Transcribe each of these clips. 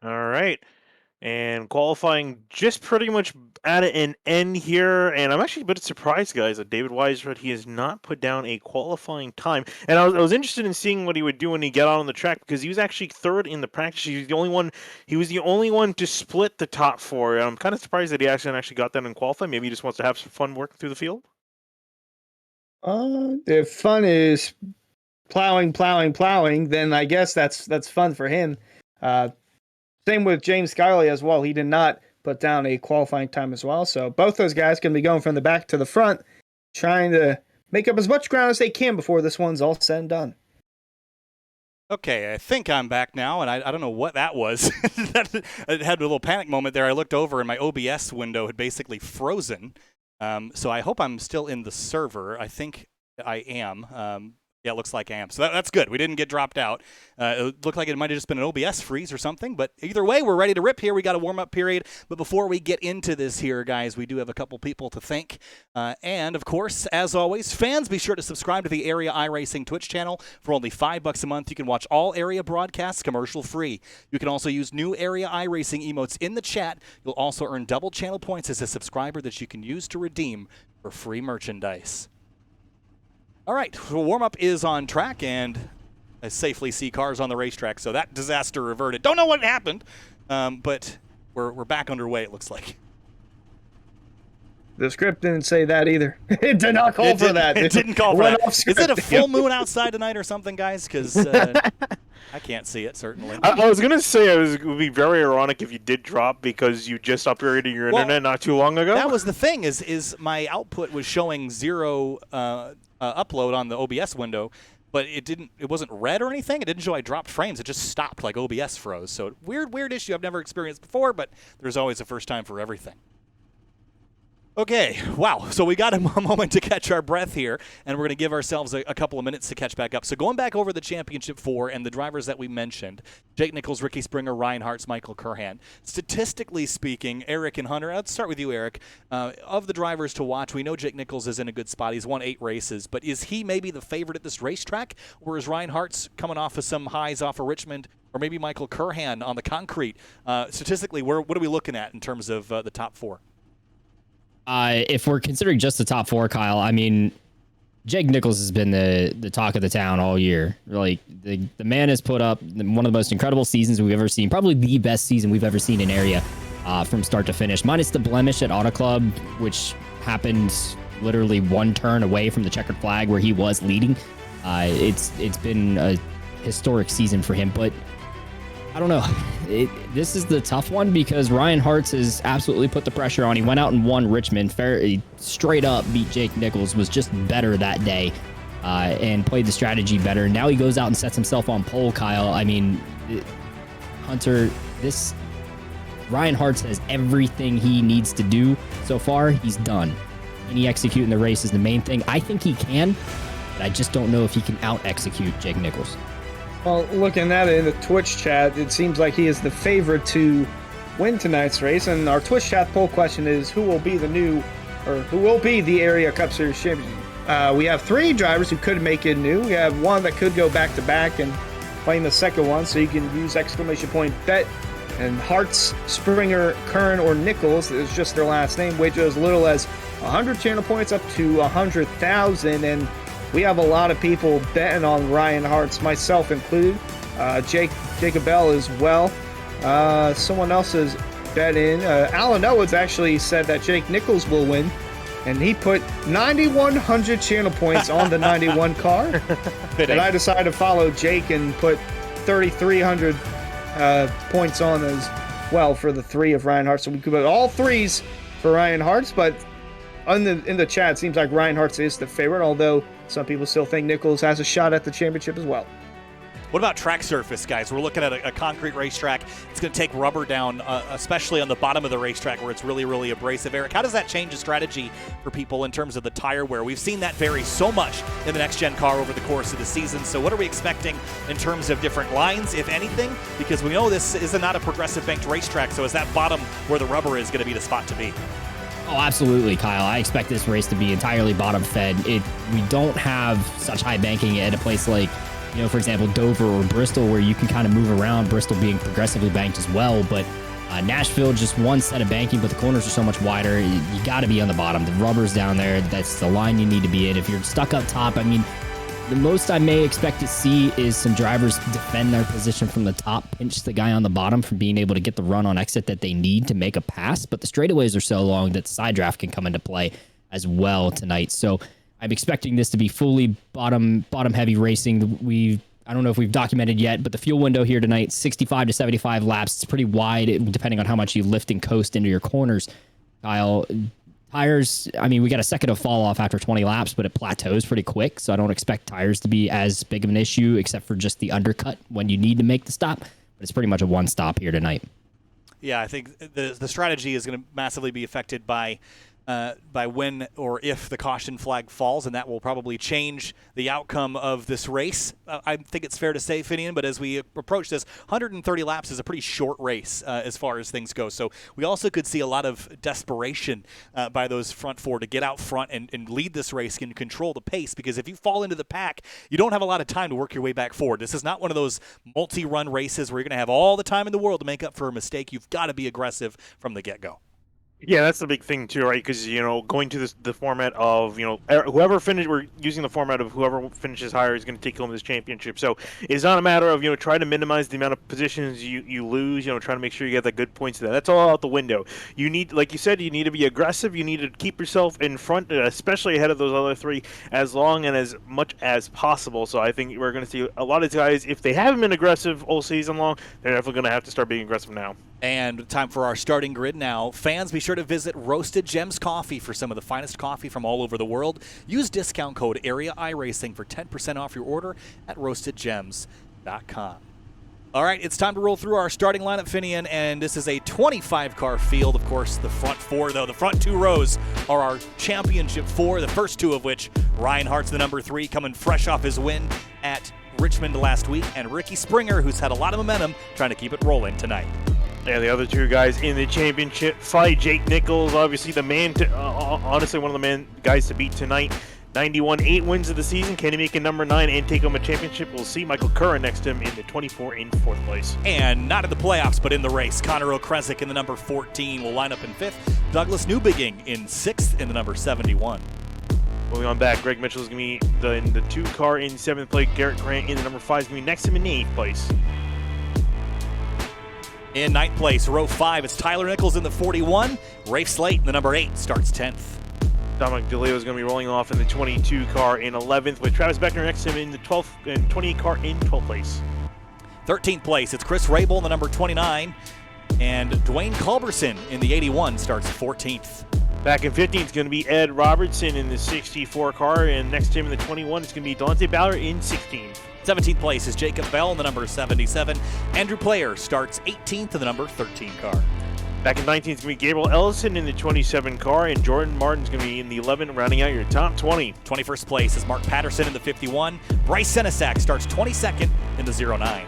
All right. And qualifying just pretty much at an end here. And I'm actually a bit surprised, guys, that David Weisrod, he has not put down a qualifying time. And I was interested in seeing what he would do when he got out on the track because he was actually third in the practice. He was the only one to split the top four. And I'm kind of surprised that he actually got that in qualifying. Maybe he just wants to have some fun working through the field. If fun is plowing, then I guess that's fun for him. Uh, Same with James Scully as well. He did not put down a qualifying time as well. So both those guys can be going from the back to the front, trying to make up as much ground as they can before this one's all said and done. Okay, I think I'm back now, and I don't know what that was. I had a little panic moment there. I looked over, and my OBS window had basically frozen. So I hope I'm still in the server. I think I am. Yeah, it looks like I am. So that's good. We didn't get dropped out. It looked like it might have just been an OBS freeze or something. But either way, we're ready to rip here. We got a warm-up period. But before we get into this here, guys, we do have a couple people to thank. And, of course, as always, fans, be sure to subscribe to the Area iRacing Twitch channel. For only $5 a month, you can watch all Area broadcasts commercial-free. You can also use new Area iRacing emotes in the chat. You'll also earn double channel points as a subscriber that you can use to redeem for free merchandise. All right, so warm-up is on track, and I safely see cars on the racetrack, so that disaster reverted. Don't know what happened, but we're back underway, it looks like. The script didn't say that either. It did not call for that. It didn't call for that. Is it a full moon outside tonight or something, guys? Because I can't see it, certainly. I was going to say it would be very ironic if you did drop because you just upgraded your internet not too long ago. That was the thing, is my output was showing 0 upload on the OBS window, but it wasn't red or anything. It didn't show I dropped frames. It just stopped like OBS froze. So weird issue I've never experienced before, but there's always a first time for everything. Okay, wow. So we got a moment to catch our breath here, and we're going to give ourselves a couple of minutes to catch back up. So going back over the Championship 4 and the drivers that we mentioned, Jake Nichols, Ricky Springer, Ryan Hartz, Michael Curhan. Statistically speaking, Eric and Hunter, let's start with you, Eric. Of the drivers to watch, we know Jake Nichols is in a good spot. He's won 8 races, but is he maybe the favorite at this racetrack, or is Ryan Hartz coming off of some highs off of Richmond, or maybe Michael Curhan on the concrete? Statistically, what are we looking at in terms of the top 4? If we're considering just the top 4, Kyle, I mean, Jake Nichols has been the talk of the town all year. Like, the man has put up one of the most incredible seasons we've ever seen, probably the best season we've ever seen in area from start to finish, minus the blemish at Auto Club, which happened literally one turn away from the checkered flag where he was leading. It's been a historic season for him, but I don't know. This is the tough one because Ryan Hartz has absolutely put the pressure on. He went out and won Richmond. Straight up beat Jake Nichols, was just better that day and played the strategy better. Now he goes out and sets himself on pole, Kyle. I mean, Hunter, Ryan Hartz has everything he needs to do so far. He's done. Can he execute in the race is the main thing. I think he can, but I just don't know if he can out-execute Jake Nichols. Well, looking at it in the Twitch chat, it seems like he is the favorite to win tonight's race. And our Twitch chat poll question is, who will be the Area Cup Series champion? We have 3 drivers who could make it new. We have one that could go back-to-back and claim the second one, so you can use !bet. And Hartz, Springer, Kern, or Nichols is just their last name, wager as little as 100 channel points up to 100,000. And we have a lot of people betting on Ryan Hartz, myself included. Jacob Bell as well. Someone else is betting. Alan Owens actually said that Jake Nichols will win, and he put 9,100 channel points on the 91 car. And I decided to follow Jake and put 3,300 points on as well for the 3 of Ryan Hartz. So we could put all 3s for Ryan Hartz, but in the chat, it seems like Ryan Hartz is the favorite, although some people still think Nichols has a shot at the championship as well. What about track surface, guys? We're looking at a concrete racetrack. It's going to take rubber down, especially on the bottom of the racetrack where it's really, really abrasive. Eric, how does that change the strategy for people in terms of the tire wear? We've seen that vary so much in the next-gen car over the course of the season. So what are we expecting in terms of different lines, if anything? Because we know this is not a progressive banked racetrack, so is that bottom where the rubber is going to be the spot to be? Oh, absolutely, Kyle. I expect this race to be entirely bottom fed. We don't have such high banking at a place like for example, Dover or Bristol, where you can kind of move around, Bristol being progressively banked as well. But Nashville, just one set of banking, but the corners are so much wider. You got to be on the bottom. The rubber's down there. That's the line you need to be in. If you're stuck up top, I mean, the most I may expect to see is some drivers defend their position from the top, pinch the guy on the bottom from being able to get the run on exit that they need to make a pass. But the straightaways are so long that side draft can come into play as well tonight. So I'm expecting this to be fully bottom heavy racing. I don't know if we've documented yet, but the fuel window here tonight, 65 to 75 laps. It's pretty wide, depending on how much you lift and coast into your corners. Kyle, tires, I mean, we got a second of fall off after 20 laps, but it plateaus pretty quick. So I don't expect tires to be as big of an issue, except for just the undercut when you need to make the stop. But it's pretty much a one stop here tonight. Yeah, I think the strategy is going to massively be affected by when or if the caution flag falls, and that will probably change the outcome of this race. I think it's fair to say, Finian, but as we approach this, 130 laps is a pretty short race as far as things go. So we also could see a lot of desperation by those front four to get out front and lead this race and control the pace, because if you fall into the pack, you don't have a lot of time to work your way back forward. This is not one of those multi-run races where you're going to have all the time in the world to make up for a mistake. You've got to be aggressive from the get-go. Yeah, that's the big thing too, right? Because going to the format of whoever finishes, we're using the format of whoever finishes higher is going to take home this championship. So it's not a matter of try to minimize the amount of positions you lose. Trying to make sure you get the good points there. That's all out the window. You need, like you said, you need to be aggressive. You need to keep yourself in front, especially ahead of those other three, as long and as much as possible. So I think we're going to see a lot of these guys, if they haven't been aggressive all season long, they're definitely going to have to start being aggressive now. And time for our starting grid now. Fans, be sure to visit Roasted Gems Coffee for some of the finest coffee from all over the world. Use discount code AREAIRACING for 10% off your order at roastedgems.com. All right, it's time to roll through our starting lineup, Finian, and this is a 25-car field. Of course, the front four, though. The front two rows are our championship four, the first two of which, Ryan Hart's the number 3, coming fresh off his win at Richmond last week, and Ricky Springer, who's had a lot of momentum, trying to keep it rolling tonight. Yeah, the other two guys in the championship fight. Jake Nichols, obviously the man to, honestly one of the guys to beat tonight. 91, 8 wins of the season. Can he make it number 9 and take home a championship? We'll see. Michael Curran next to him in the 24 in 4th place. And not in the playoffs, but in the race. Connor Okrezik in the number 14 will line up in 5th. Douglas Newbigging in 6th in the number 71. Moving on back, Greg Mitchell is going to be in the 2 car in 7th place. Garrett Grant in the number 5 is going to be next to him in 8th place. In 9th place, row 5, it's Tyler Nichols in the 41. Rafe Slate in the number 8 starts 10th. Dominic DeLeo is going to be rolling off in the 22 car in 11th, with Travis Beckner next to him in the 12th and 28 car in 12th place. 13th place, it's Chris Rabel in the number 29. And Dwayne Culberson in the 81 starts 14th. Back in 15th is going to be Ed Robertson in the 64 car, and next to him in the 21 is going to be Delonte Ballard in 16th. 17th place is Jacob Bell in the number 77. Andrew Player starts 18th in the number 13 car. Back in 19th is going to be Gabriel Ellison in the 27 car, and Jordan Martin's going to be in the 11, rounding out your top 20. 21st place is Mark Patterson in the 51. Bryce Senesac starts 22nd in the 09.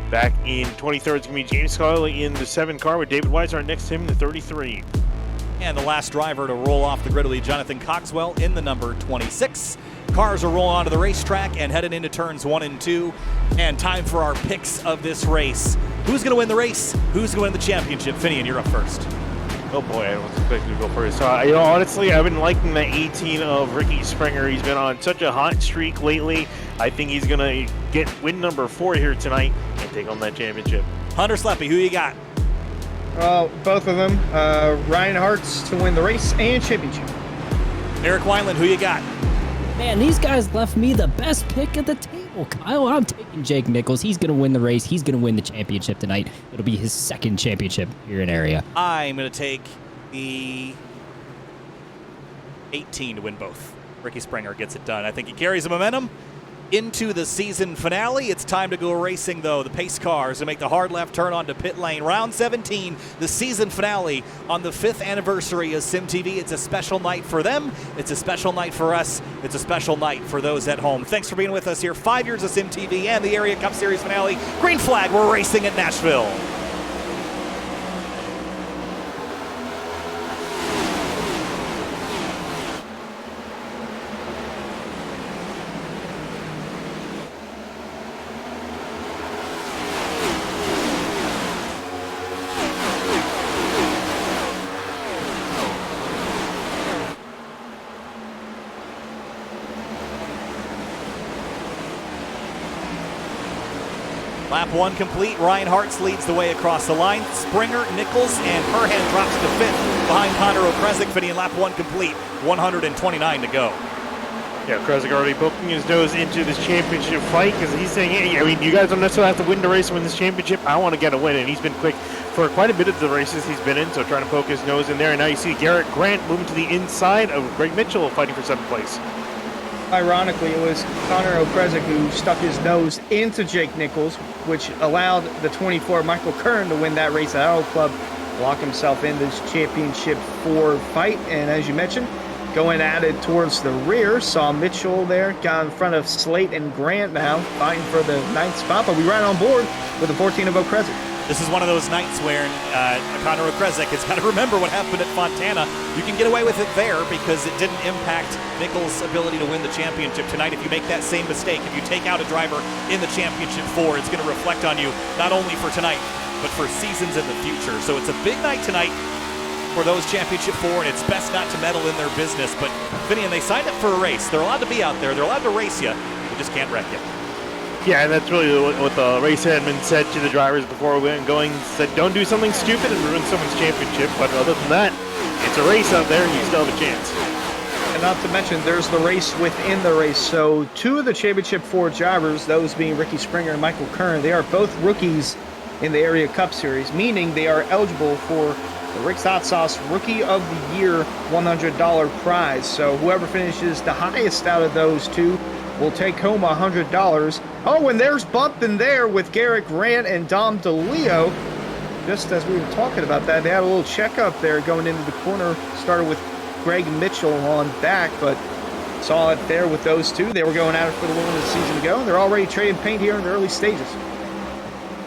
Back in 23rd is going to be James Scully in the 7 car, with David Weishart next to him in the 33. And the last driver to roll off the grid will be Jonathan Cogswell in the number 26. Cars are rolling onto the racetrack and headed into turns 1 and 2. And time for our picks of this race. Who's going to win the race? Who's going to win the championship? Finian, you're up first. Oh boy, I was expecting to go first. Honestly, I've been liking the 18 of Ricky Springer. He's been on such a hot streak lately. I think he's going to get win number 4 here tonight and take home that championship. Hunter Sleppy, who you got? Both of them. Ryan Hart's to win the race and championship. Eric Wineland, who you got? Man, these guys left me the best pick at the table, Kyle. I'm taking Jake Nichols. He's going to win the race. He's going to win the championship tonight. It'll be his 2nd championship here in area. I'm going to take the 18 to win both. Ricky Springer gets it done. I think he carries the momentum into the season finale. It's time to go racing, though. The pace cars to make the hard left turn onto pit lane. Round 17, the season finale on the 5th anniversary of SimTV. It's a special night for them. It's a special night for us. It's a special night for those at home. Thanks for being with us here. 5 years of SimTV and the Area Cup Series finale. Green flag, we're racing at Nashville. Lap 1 complete. Ryan Hartz leads the way across the line. Springer, Nichols, and Perhan drops to 5th behind Connor O'Kresick, finishing lap 1 complete. 129 to go. Yeah, Kresick already poking his nose into this championship fight because he's saying, hey, I mean, you guys don't necessarily have to win the race to win this championship. I want to get a win, and he's been quick for quite a bit of the races he's been in, so trying to poke his nose in there. And now you see Garrett Grant moving to the inside of Greg Mitchell fighting for 7th place. Ironically, it was Connor O'Kresick who stuck his nose into Jake Nichols, which allowed the 24 Michael Kern to win that race at Arrow Club, lock himself in this championship 4 fight. And as you mentioned, going at it towards the rear, saw Mitchell there, got in front of Slate and Grant now, fighting for the 9th spot, but we right on board with the 14 of O'Kresick. This is one of those nights where Connor O'Kresick has got to remember what happened at Fontana. You can get away with it there because it didn't impact Nichols' ability to win the championship tonight. If you make that same mistake, if you take out a driver in the championship 4, it's going to reflect on you not only for tonight, but for seasons in the future. So it's a big night tonight for those championship 4, and it's best not to meddle in their business. But Finian, they signed up for a race. They're allowed to be out there. They're allowed to race you. They just can't wreck you. Yeah, and that's really what the race admin said to the drivers before we went going. Said, don't do something stupid and ruin someone's championship. But other than that, it's a race out there and you still have a chance. And not to mention, there's the race within the race. So 2 of the championship 4 drivers, those being Ricky Springer and Michael Kern, they are both rookies in the Area Cup Series, meaning they are eligible for the Rick's Hot Sauce Rookie of the Year $100 prize. So whoever finishes the highest out of those 2 will take home $100. Oh, and there's bump in there with Garrett Grant and Dom DeLeo. Just as we were talking about that, they had a little checkup there going into the corner. Started with Greg Mitchell on back, but saw it there with those 2. They were going at it for the win of the season to go, and they're already trading paint here in the early stages.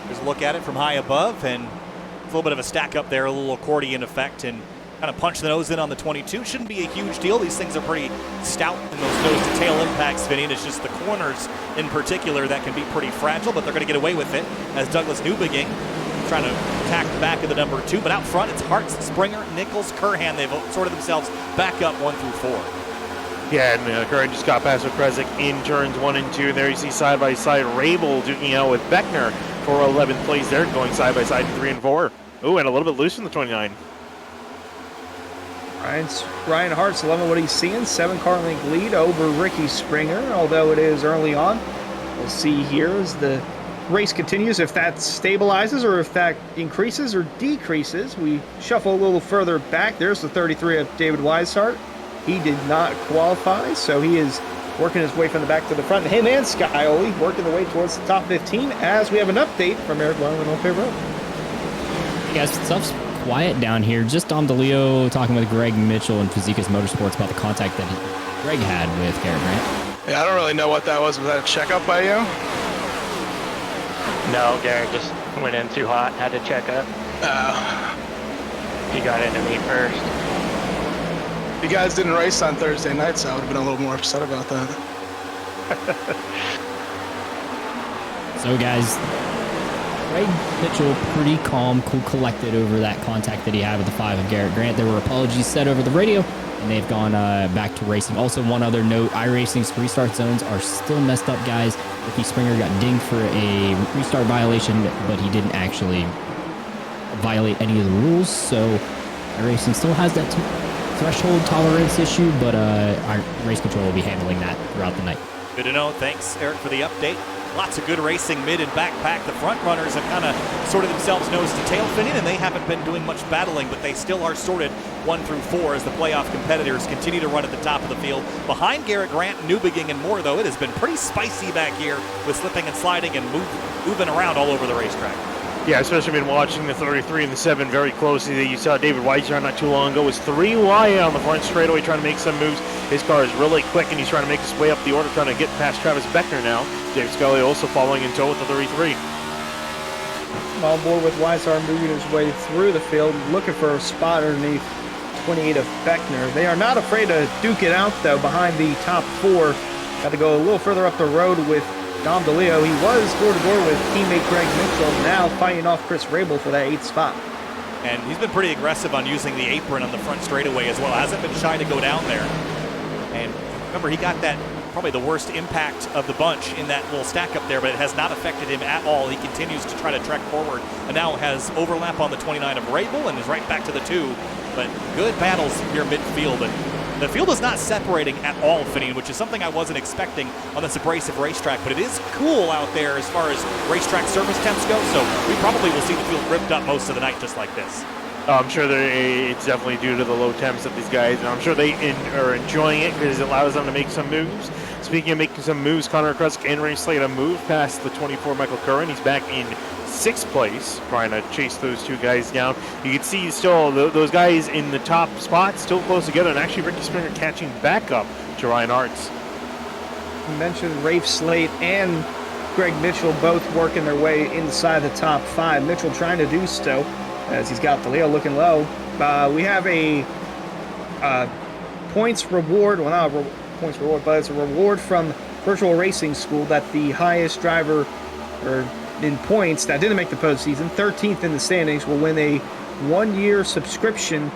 Here's a look at it from high above, and a little bit of a stack up there, a little accordion effect, and kind of punch the nose in on the 22. Shouldn't be a huge deal. These things are pretty stout in those nose-to-tail impacts, Vinny. It's just the corners in particular that can be pretty fragile, but they're going to get away with it as Douglas Newbegin trying to attack the back of the number 2. But out front, it's Hartz, Springer, Nichols, Kerhan. They've sorted themselves back up 1 through 4. Yeah, and Curran just got past O'Kresick in turns 1 and 2. And there you see side-by-side Rabel duking out with Beckner for 11th place there, going side-by-side in 3 and 4. Ooh, and a little bit loose in the 29. Ryan Hart's loving what he's seeing. 7-car length lead over Ricky Springer, although it is early on. We'll see here as the race continues if that stabilizes or if that increases or decreases. We shuffle a little further back. There's the 33 of David Weishart. He did not qualify, so he is working his way from the back to the front. Him and Skyoli working their way towards the top 15 as we have an update from Eric Wyman on pit road. Hey guys, stuff's quiet down here. Just Dom DeLeo talking with Greg Mitchell and Fazekas Motorsports about the contact that Greg had with Garrett Grant. Yeah, I don't really know what that was. Was that a checkup by you? No, Garrett just went in too hot, had to check up. He got into me first. You guys didn't race on Thursday night, so I would have been a little more upset about that. So guys, Greg Mitchell pretty calm, cool, collected over that contact that he had with the 5 of Garrett Grant. There were apologies said over the radio, and they've gone back to racing. Also, one other note, iRacing's restart zones are still messed up, guys. Ricky Springer got dinged for a restart violation, but he didn't actually violate any of the rules. So iRacing still has that threshold tolerance issue, but our race control will be handling that throughout the night. Good to know. Thanks, Eric, for the update. Lots of good racing mid and backpack. The front runners have kind of sorted themselves nose to tail finning, and they haven't been doing much battling, but they still are sorted 1 through 4 as the playoff competitors continue to run at the top of the field. Behind Garrett Grant, Newbegin, and more, though, it has been pretty spicy back here with slipping and sliding and moving around all over the racetrack. Yeah, especially been watching the 33 and the 7 very closely. You saw David Weishart not too long ago was 3 wide on the front straightaway trying to make some moves. His car is really quick and he's trying to make his way up the order, trying to get past Travis Beckner now. James Scully also following in tow with the 33. On board with Weishart moving his way through the field, looking for a spot underneath 28 of Beckner. They are not afraid to duke it out, though, behind the top 4. Got to go a little further up the road with Dom DeLeo. He was door-to-door with teammate Greg Mitchell, now fighting off Chris Rabel for that 8th spot. And he's been pretty aggressive on using the apron on the front straightaway as well. Hasn't been shy to go down there. And Remember, he got that probably the worst impact of the bunch in that little stack up there, but it has not affected him at all. He continues to try to trek forward and now has overlap on the 29 of Rabel and is right back to the 2. But good battles here midfield. And the field is not separating at all, Finine, which is something I wasn't expecting on this abrasive racetrack, but it is cool out there as far as racetrack surface temps go, so we probably will see the field ripped up most of the night just like this. I'm sure it's definitely due to the low temps of these guys, and I'm sure they are enjoying it because it allows them to make some moves. Speaking of making some moves, Connor Krusk and Ray Slade moved past the 24 Michael Curran. He's back in 6th place, trying to chase those two guys down. You can see still those guys in the top spot still close together, and actually Ricky Springer catching back up to Ryan Artz. You mentioned Rafe Slate and Greg Mitchell both working their way inside the top 5. Mitchell trying to do so as he's got DeLeo looking low. We have a points reward, well, not a points reward, but it's a reward from Virtual Racing School that the highest driver in points that didn't make the postseason, 13th in the standings, will win a 1-year subscription,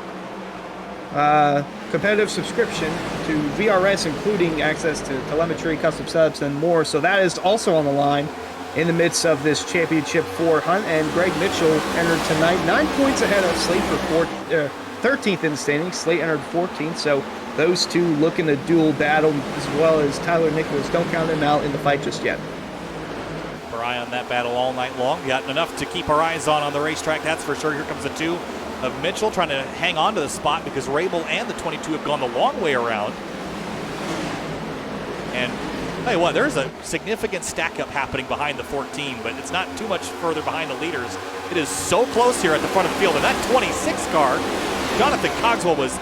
competitive subscription to VRS, including access to telemetry, custom subs, and more. So that is also on the line in the midst of this Championship 4 hunt, and Greg Mitchell entered tonight 9 points ahead of Slate for 13th in the standings. Slate entered 14th, so those two looking to dual battle, as well as Tyler Nichols. Don't count him out in the fight just yet. Keep our eye on that battle all night long. Got enough to keep our eyes on the racetrack, that's for sure. Here comes the 2 of Mitchell trying to hang on to the spot because Rabel and the 22 have gone the long way around. And tell you what, there's a significant stack up happening behind the 14, but it's not too much further behind the leaders. It is so close here at the front of the field, and that 26 car, Jonathan Cogswell was,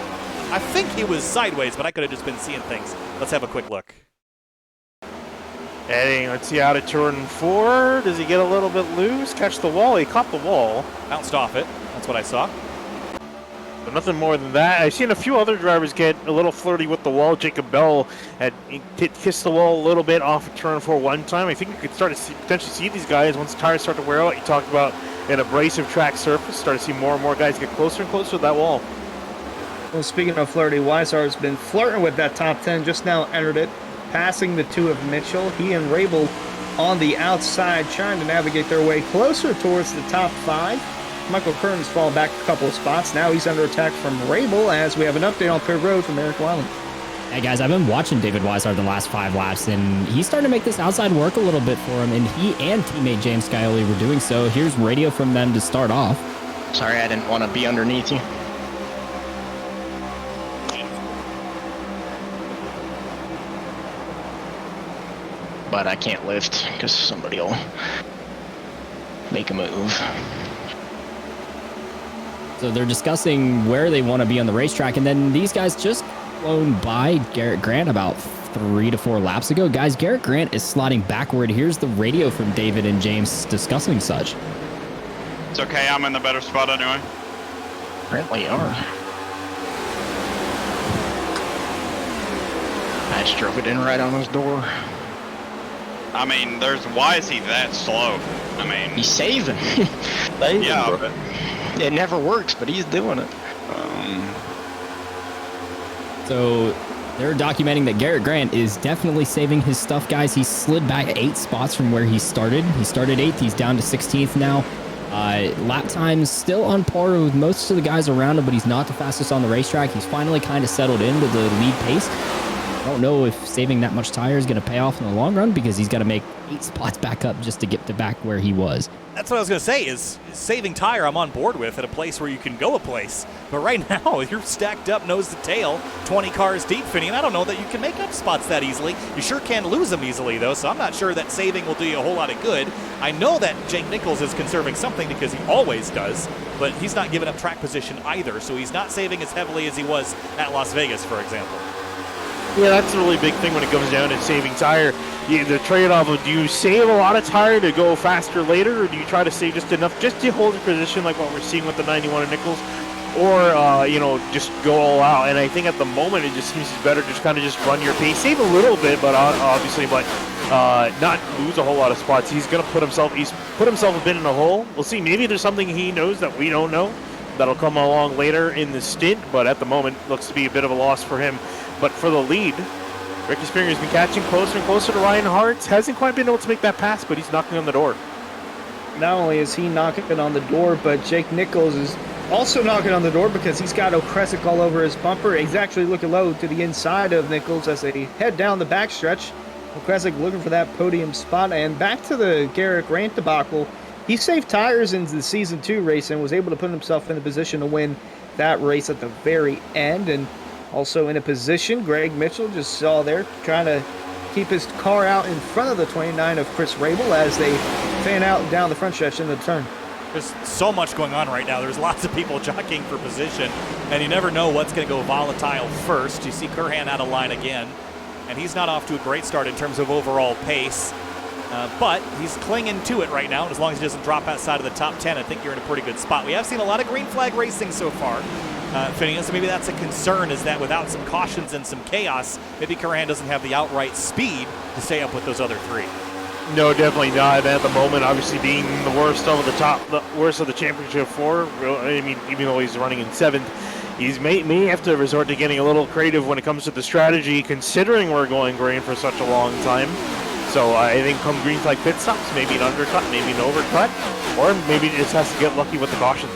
I think he was sideways, but I could have just been seeing things. Let's have a quick look. Heading, let's see, out of turn 4. Does he get a little bit loose? Catch the wall. He caught the wall. Bounced off it. That's what I saw. But nothing more than that. I've seen a few other drivers get a little flirty with the wall. Jacob Bell had kissed the wall a little bit off of turn 4 one time. I think you could start to potentially see these guys once the tires start to wear out. You talked about an abrasive track surface. Start to see more and more guys get closer and closer to that wall. Well, speaking of flirty, Weishaupt has been flirting with that top 10, just now entered it, passing the 2 of Mitchell. He and Rabel on the outside, trying to navigate their way closer towards the top 5. Michael Curran's fallen back a couple of spots. Now he's under attack from Rabel, as we have an update on pit road from Eric Weiland. Hey guys, I've been watching David Weishaupt the last 5 laps, and he's starting to make this outside work a little bit for him, and he and teammate James Scioli were doing so. Here's radio from them to start off. Sorry, I didn't want to be underneath you. But I can't lift because somebody will make a move. So they're discussing where they want to be on the racetrack, and then these guys just flown by Garrett Grant about 3 to 4 laps ago. Guys, Garrett Grant is sliding backward. Here's the radio from David and James discussing such. It's okay, I'm in the better spot anyway. Apparently are. I just drove it in right on his door. I mean, why is he that slow? I mean, He's saving. yeah, but It never works, but he's doing it. So they're documenting that Garrett Grant is definitely saving his stuff, guys. He slid back 8 spots from where he started. He started 8th. He's down to 16th now. Lap times still on par with most of the guys around him, but he's not the fastest on the racetrack. He's finally kind of settled into the lead pace. I don't know if saving that much tire is going to pay off in the long run, because he's got to make 8 spots back up just to get to back where he was. That's what I was going to say, is saving tire I'm on board with at a place where you can go a place. But right now, you're stacked up nose to tail, 20 cars deep, Finney, and I don't know that you can make up spots that easily. You sure can lose them easily, though, so I'm not sure that saving will do you a whole lot of good. I know that Jake Nichols is conserving something because he always does, but he's not giving up track position either, so he's not saving as heavily as he was at Las Vegas, for example. Yeah, that's a really big thing when it comes down to saving tire. The trade-off of, do you save a lot of tire to go faster later, or do you try to save just enough just to hold your position like what we're seeing with the 91 of Nichols, or just go all out? And I think at the moment it just seems better just kind of just run your pace, save a little bit, but obviously, but not lose a whole lot of spots. He's put himself a bit in a hole. We'll see. Maybe there's something he knows that we don't know that'll come along later in the stint, but at the moment looks to be a bit of a loss for him. But for the lead, Ricky Springer's been catching closer and closer to Ryan Hart. Hasn't quite been able to make that pass, but he's knocking on the door. Not only is he knocking on the door, but Jake Nichols is also knocking on the door because he's got Okrezik all over his bumper. He's actually looking low to the inside of Nichols as they head down the backstretch. Okrezik looking for that podium spot. And back to the Garrick Rant debacle. He saved tires in the Season 2 race and was able to put himself in a position to win that race at the very end. And also in a position, Greg Mitchell just saw there trying to keep his car out in front of the 29 of Chris Rabel as they fan out down the front stretch in the turn. There's so much going on right now. There's lots of people jockeying for position, and you never know what's going to go volatile first. You see Curhan out of line again, and he's not off to a great start in terms of overall pace, but he's clinging to it right now, and as long as he doesn't drop outside of the top 10, I think you're in a pretty good spot. We have seen a lot of green flag racing so far, Phineas, so maybe that's a concern, is that without some cautions and some chaos, maybe Curhan doesn't have the outright speed to stay up with those other three. No, definitely not. At the moment, obviously being the worst of the worst of the championship four. I mean, even though he's running in 7th, he's may have to resort to getting a little creative when it comes to the strategy, considering we're going green for such a long time. So I think come green flag pit stops, maybe an undercut, maybe an overcut, or maybe just has to get lucky with the cautions.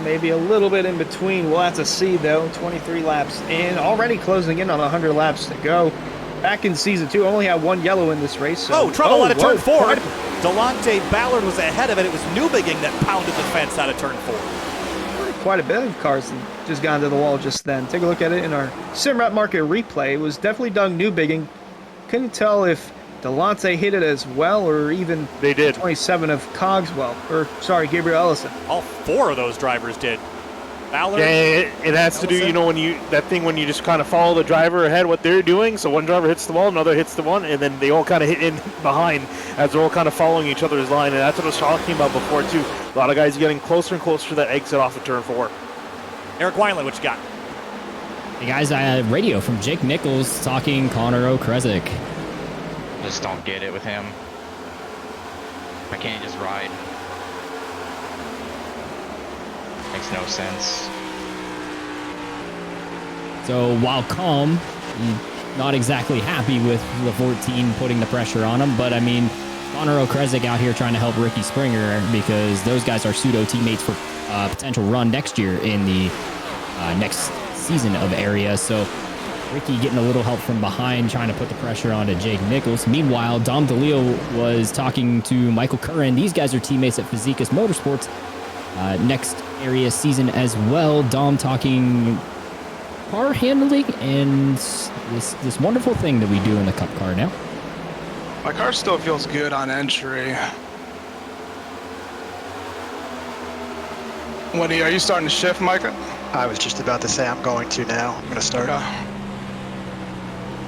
Maybe a little bit in between. We'll have to see, though. 23 laps in, already closing in on 100 laps to go. Back in Season 2, only had 1 yellow in this race. So trouble out of turn 4. Delonte Ballard was ahead of it. It was Newbegin that pounded the fence out of turn 4. Quite a bit of cars just got into the wall just then. Take a look at it in our Simrat Market replay. It was definitely Doug Newbegin. Couldn't tell if Delonte hit it as well or even they did. 27 of Cogswell. Or, sorry, Gabriel Ellison. All 4 of those drivers did. Ballard, yeah, it has to do, you know, when you just kind of follow the driver ahead, what they're doing. So one driver hits the wall, another hits the one, and then they all kind of hit in behind as they're all kind of following each other's line. And that's what I was talking about before, too. A lot of guys getting closer and closer to that exit off of turn 4. Eric Wineland, what you got? Hey guys, I had radio from Jake Nichols talking Connor Okrezik. Just don't get it with him. I can't just ride. Makes no sense. So while calm, not exactly happy with the 14 putting the pressure on him, but I mean, Connor Okrezik out here trying to help Ricky Springer because those guys are pseudo teammates for potential run next year in the next season of area. So Ricky getting a little help from behind, trying to put the pressure onto Jake Nichols. Meanwhile, Dom DeLeo was talking to Michael Curran. These guys are teammates at Physicus Motorsports. Next area season as well. Dom talking car handling and this wonderful thing that we do in the Cup car now. My car still feels good on entry. What are you starting to shift, Micah? I was just about to say I'm going to now. I'm going to start.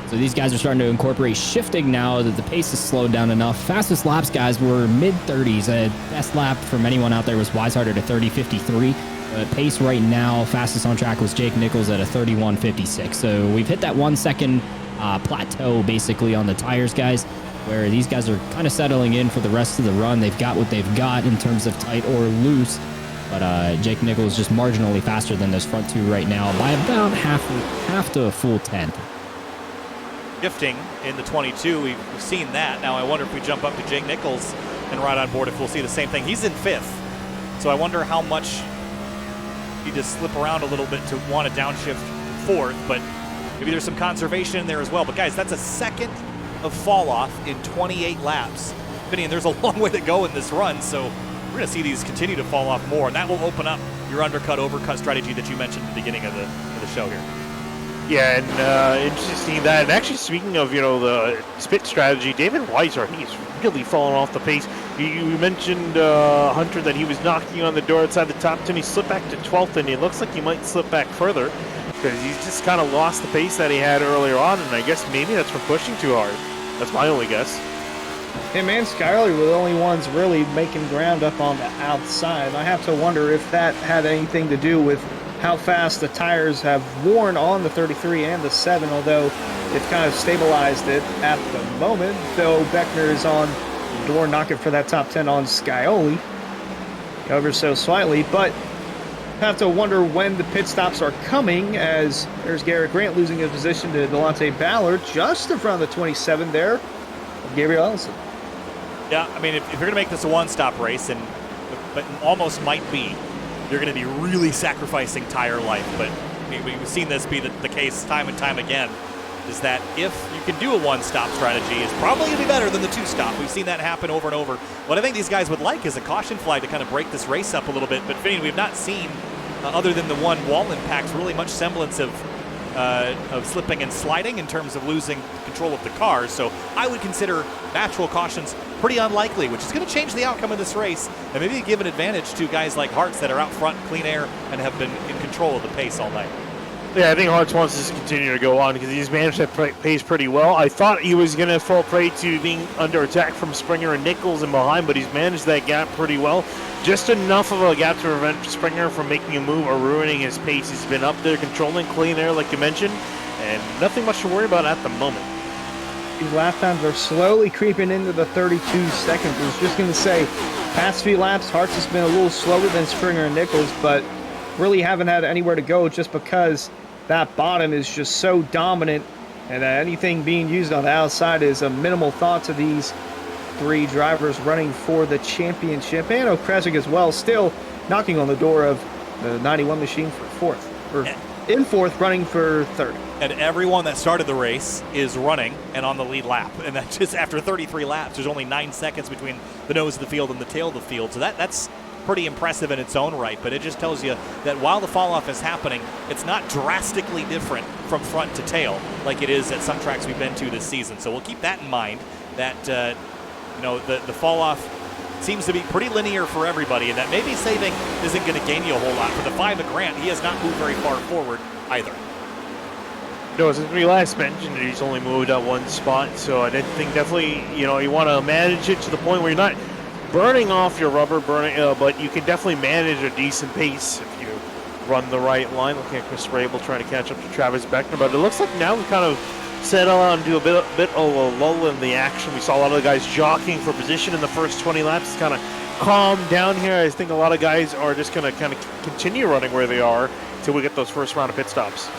So these guys are starting to incorporate shifting now that the pace has slowed down enough. Fastest laps, guys, were mid-30s. Best lap from anyone out there was Weishardt at a 30.53. Pace right now, fastest on track was Jake Nichols at a 31.56. So we've hit that 1 second plateau basically on the tires, guys, where these guys are kind of settling in for the rest of the run. They've got what they've got in terms of tight or loose. But Jake Nichols just marginally faster than those front two right now by about half to a full tenth. Shifting in the 22, we've seen that. Now I wonder if we jump up to Jake Nichols and ride on board if we'll see the same thing. He's in 5th, so I wonder how much he just slip around a little bit to want to downshift 4th, but maybe there's some conservation in there as well. But guys, that's a second of fall off in 28 laps. Vinny, and there's a long way to go in this run, so we're going to see these continue to fall off more, and that will open up your undercut, overcut strategy that you mentioned at the beginning of the show here. Yeah, and interesting that. And actually, speaking of, you know, the spit strategy, David Weiser, he's really fallen off the pace. You mentioned Hunter that he was knocking on the door outside the top 10. He slipped back to 12th, and it looks like he might slip back further because he's just kind of lost the pace that he had earlier on. And I guess maybe that's from pushing too hard. That's my only guess. Him and Skyler were the only ones really making ground up on the outside. I have to wonder if that had anything to do with how fast the tires have worn on the 33 and the 7, although they've kind of stabilized it at the moment, though Beckner is on the door knocking for that top 10 on Scioli ever so slightly. But have to wonder when the pit stops are coming, as there's Garrett Grant losing his position to Delonte Ballard just in front of the 27 there of Gabriel Ellison. Yeah, I mean, if you're going to make this a one-stop race, but almost might be, you're going to be really sacrificing tire life. But I mean, we've seen this be the case time and time again, is that if you can do a one-stop strategy, it's probably going to be better than the two-stop. We've seen that happen over and over. What I think these guys would like is a caution flag to kind of break this race up a little bit. But Finian, we've not seen, other than the one wall impact, really much semblance of slipping and sliding in terms of losing control of the cars. So I would consider natural cautions pretty unlikely, which is going to change the outcome of this race and maybe give an advantage to guys like Hartz that are out front, clean air, and have been in control of the pace all night. Yeah, I think Hartz wants this to continue to go on because he's managed that pace pretty well. I thought he was going to fall prey to being under attack from Springer and Nichols and behind, but he's managed that gap pretty well. Just enough of a gap to prevent Springer from making a move or ruining his pace. He's been up there controlling clean air like you mentioned, and nothing much to worry about at the moment. These lap times are slowly creeping into the 32 seconds. I was just going to say, past few laps, Hartz has been a little slower than Springer and Nichols, but really haven't had anywhere to go just because that bottom is just so dominant, and anything being used on the outside is a minimal thought to these three drivers running for the championship. And Okrezik as well, still knocking on the door of the 91 machine for fourth, or in fourth, running for third. And everyone that started the race is running and on the lead lap. And that's just after 33 laps. There's only 9 seconds between the nose of the field and the tail of the field. So that's pretty impressive in its own right. But it just tells you that while the fall off is happening, it's not drastically different from front to tail like it is at some tracks we've been to this season. So we'll keep that in mind, that the fall off seems to be pretty linear for everybody, and that maybe saving isn't going to gain you a whole lot. For the 5 of Grant, he has not moved very far forward either. No, since we last mentioned it, he's only moved at one spot, so I didn't think definitely, you want to manage it to the point where you're not burning off your rubber, but you can definitely manage a decent pace if you run the right line. Looking at Chris Rabel trying to catch up to Travis Beckner, but it looks like now we kind of settle out and do a bit of a lull in the action. We saw a lot of the guys jockeying for position in the first 20 laps. It's kind of calmed down here. I think a lot of guys are just going to kind of continue running where they are until we get those first round of pit stops.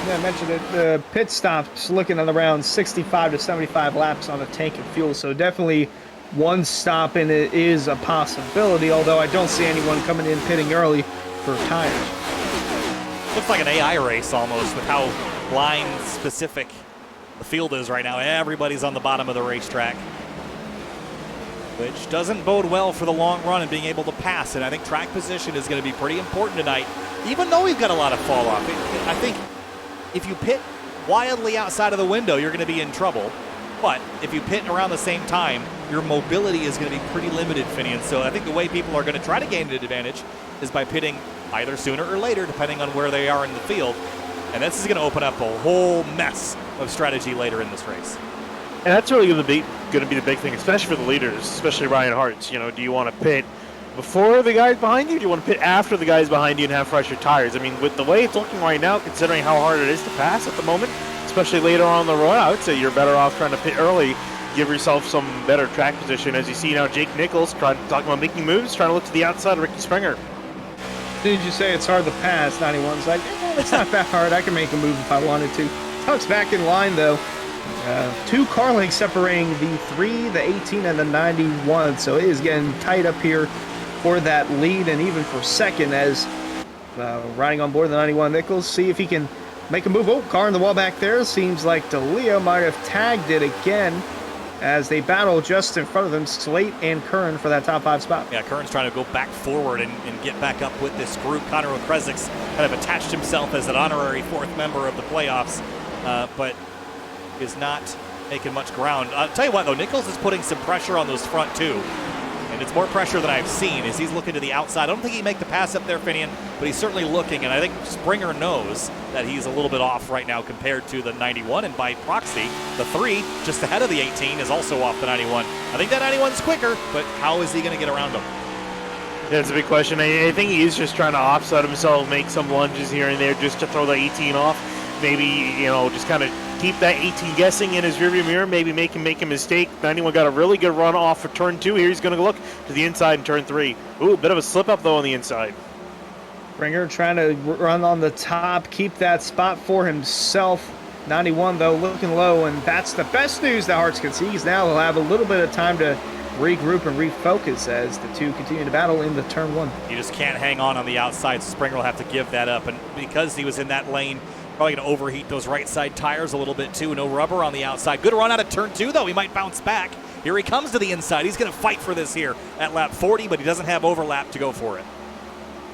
Yeah, I mentioned it. The pit stops looking at around 65 to 75 laps on a tank of fuel, so definitely one stop in it is a possibility, although I don't see anyone coming in pitting early for tires. Looks like an AI race almost with how line specific the field is right now. Everybody's on the bottom of the racetrack, which doesn't bode well for the long run and being able to pass. And I think track position is going to be pretty important tonight, even though we've got a lot of fall off. I think if you pit wildly outside of the window, you're going to be in trouble. But if you pit around the same time, your mobility is going to be pretty limited, Finian. So I think the way people are going to try to gain an advantage is by pitting either sooner or later, depending on where they are in the field. And this is going to open up a whole mess of strategy later in this race. And that's really going to be the big thing, especially for the leaders, especially Ryan Hartz. Do you want to pit before the guys behind you? Or do you want to pit after the guys behind you and have fresher tires? I mean, with the way it's looking right now, considering how hard it is to pass at the moment, especially later on the road, I would say you're better off trying to pit early, give yourself some better track position. As you see now, Jake Nichols talking about making moves, trying to look to the outside of Ricky Springer. Did you say it's hard to pass? 91's like, it's not that hard. I can make a move if I wanted to. Tuck's back in line, though. 2 car lengths separating the 3, the 18, and the 91. So it is getting tight up here for that lead and even for second as riding on board the 91 Nichols. See if he can make a move. Oh, car in the wall back there. Seems like D'Elia might have tagged it again as they battle just in front of them, Slate and Kern for that top 5 spot. Yeah, Kern's trying to go back forward and get back up with this group. Connor Okrezik's kind of attached himself as an honorary 4th member of the playoffs, but is not making much ground. I'll tell you what, though, Nichols is putting some pressure on those front two. And it's more pressure than I've seen as he's looking to the outside. I don't think he'd make the pass up there, Finian, but he's certainly looking. And I think Springer knows that he's a little bit off right now compared to the 91. And by proxy, the 3, just ahead of the 18, is also off the 91. I think that 91's quicker, but how is he going to get around him? That's a big question. I think he is just trying to offset himself, make some lunges here and there just to throw the 18 off. Maybe, just kind of keep that 18 guessing in his rearview mirror, maybe make a mistake. 91 got a really good run off of turn 2. Here he's going to look to the inside in turn 3. Ooh, a bit of a slip up, though, on the inside. Springer trying to run on the top, keep that spot for himself. 91, though, looking low, and that's the best news that Hartz can see. He's now will have a little bit of time to regroup and refocus as the two continue to battle in the turn one. You just can't hang on the outside. Springer will have to give that up, and because he was in that lane, probably going to overheat those right side tires a little bit too. No rubber on the outside. Good run out of turn two, though. He might bounce back. Here he comes to the inside. He's going to fight for this here at lap 40, but he doesn't have overlap to go for it.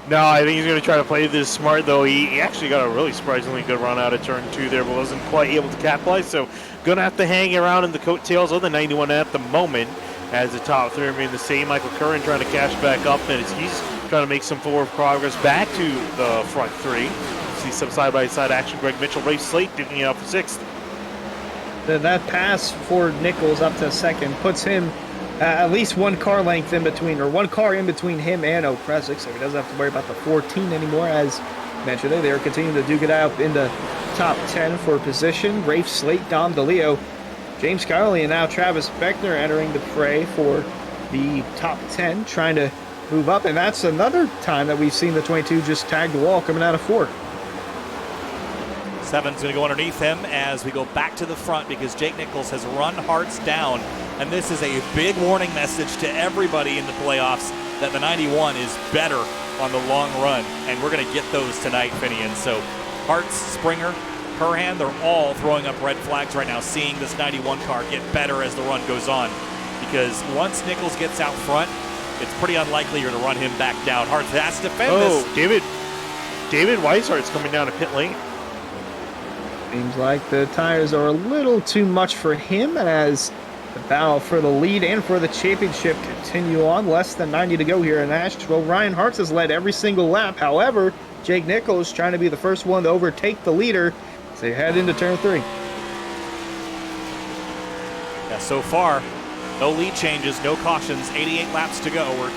No, I think he's going to try to play this smart, though. He actually got a really surprisingly good run out of turn two there, but wasn't quite able to capitalize. So going to have to hang around in the coattails of the 91 at the moment as the top three remain the same. Michael Curran trying to cash back up, and he's trying to make some forward progress back to the front three. See some side-by-side action. Greg Mitchell, Ray Slate digging it up for sixth. That pass for Nichols up to second puts him at least one car length in between, or one car in between him and Opresic, so he doesn't have to worry about the 14 anymore. As mentioned, they are continuing to duke it out in the top 10 for position. Rafe Slate, Dom DeLeo, James Carley, and now Travis Beckner entering the fray for the top 10, trying to move up, and that's another time that we've seen the 22 just tag the wall coming out of 4. 7's going to go underneath him as we go back to the front because Jake Nichols has run Hartz down. And this is a big warning message to everybody in the playoffs that the 91 is better on the long run. And we're going to get those tonight, Finian. So Hartz, Springer, Curhan, they're all throwing up red flags right now, seeing this 91 car get better as the run goes on. Because once Nichols gets out front, it's pretty unlikely you're going to run him back down. Hartz has to defend this. David Weishart's coming down to pit lane. Seems like the tires are a little too much for him as the battle for the lead and for the championship continue on. Less than 90 to go here in Nashville. Ryan Hartz has led every single lap. However, Jake Nichols trying to be the first one to overtake the leader as they head into turn 3. Yeah, so far, no lead changes, no cautions, 88 laps to go. We're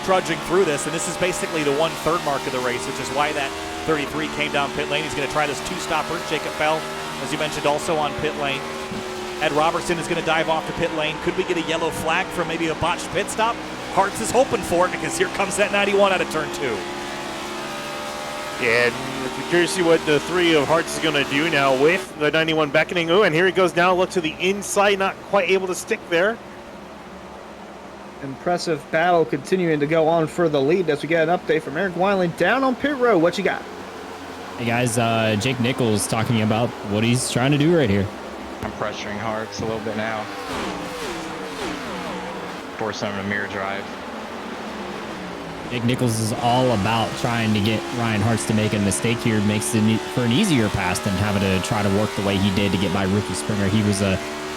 trudging through this, and this is basically the 1/3 mark of the race, which is why that 33 came down pit lane. He's going to try this two-stopper. Jacob Fell, as you mentioned, also on pit lane. Ed Robertson is going to dive off the pit lane. Could we get a yellow flag from maybe a botched pit stop? Hartz is hoping for it because here comes that 91 out of turn 2. Yeah, and we're curious to see what the three of Hartz is going to do now with the 91 beckoning. Oh, and here he goes now. Look to the inside, not quite able to stick there. Impressive battle continuing to go on for the lead as we get an update from Eric Weiland down on pit road. What you got? Hey guys, Jake Nichols talking about what he's trying to do right here. I'm pressuring Hartz a little bit now. Forcing him to mirror drive. Jake Nichols is all about trying to get Ryan Hartz to make a mistake here. Makes it for an easier pass than having to try to work the way he did to get by Rookie Springer. He was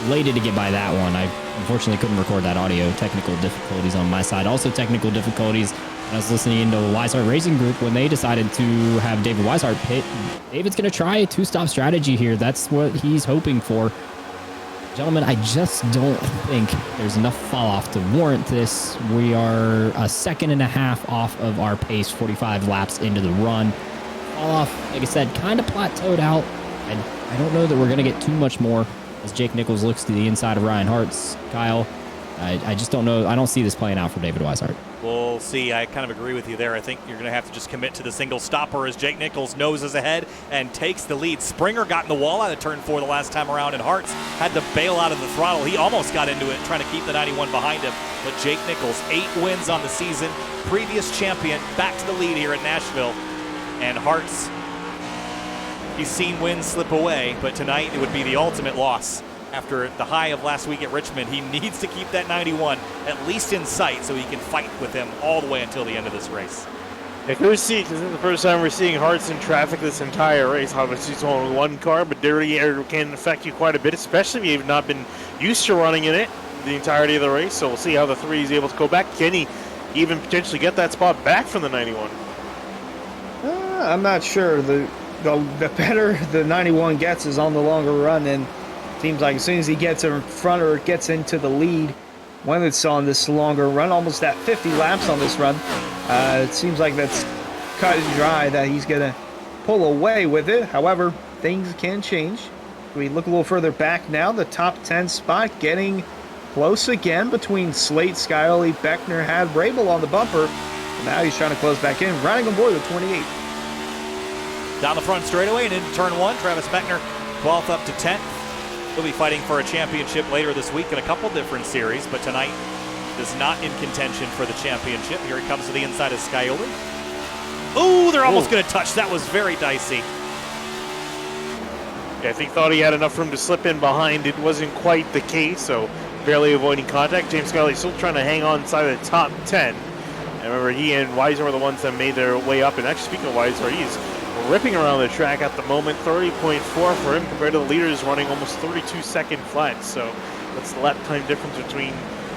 elated to get by that one. I unfortunately couldn't record that audio. Technical difficulties on my side. Also technical difficulties. I was listening to Weishart Racing Group when they decided to have David Weishart pit. David's going to try a two-stop strategy here. That's what he's hoping for. Gentlemen, I just don't think there's enough fall-off to warrant this. We are a second and a half off of our pace, 45 laps into the run. Fall-off, like I said, kind of plateaued out. I don't know that we're going to get too much more as Jake Nichols looks to the inside of Ryan Hartz. Kyle, I just don't know. I don't see this playing out for David Weishart. We'll see. I kind of agree with you there. I think you're going to have to just commit to the single stopper as Jake Nichols noses ahead and takes the lead. Springer got in the wall out of turn 4 the last time around, and Hartz had to bail out of the throttle. He almost got into it trying to keep the 91 behind him. But Jake Nichols, 8 wins on the season, previous champion, back to the lead here at Nashville. And Hartz, he's seen wins slip away, but tonight it would be the ultimate loss. After the high of last week at Richmond, he needs to keep that 91 at least in sight so he can fight with him all the way until the end of this race. Yeah, we'll see, because this is the first time we're seeing Hartz in traffic this entire race. Obviously, it's only one car, but dirty air can affect you quite a bit, especially if you've not been used to running in it the entirety of the race. So we'll see how the 3 is able to go back. Can he even potentially get that spot back from the 91? I'm not sure. The better the 91 gets is on the longer run, and seems like as soon as he gets in front or gets into the lead, when it's on this longer run, almost at 50 laps on this run, it seems like that's cut and dry that he's going to pull away with it. However, things can change. We look a little further back now. The top 10 spot getting close again between Slate, Skyly, Beckner, had Rabel on the bumper. And now he's trying to close back in, riding on board the 28. Down the front straightaway and into turn 1, Travis Beckner, 12th up to 10th. He'll be fighting for a championship later this week in a couple different series, but tonight is not in contention for the championship. Here he comes to the inside of Scioli. Ooh, they're almost going to touch. That was very dicey. Yeah, I think thought he had enough room to slip in behind. It wasn't quite the case, so barely avoiding contact. James Scully still trying to hang on inside of the top 10. And remember, he and Weiser were the ones that made their way up. And actually, speaking of Weiser, he's ripping around the track at the moment. 30.4 for him compared to the leaders running almost 32-second flat. So that's the lap time difference between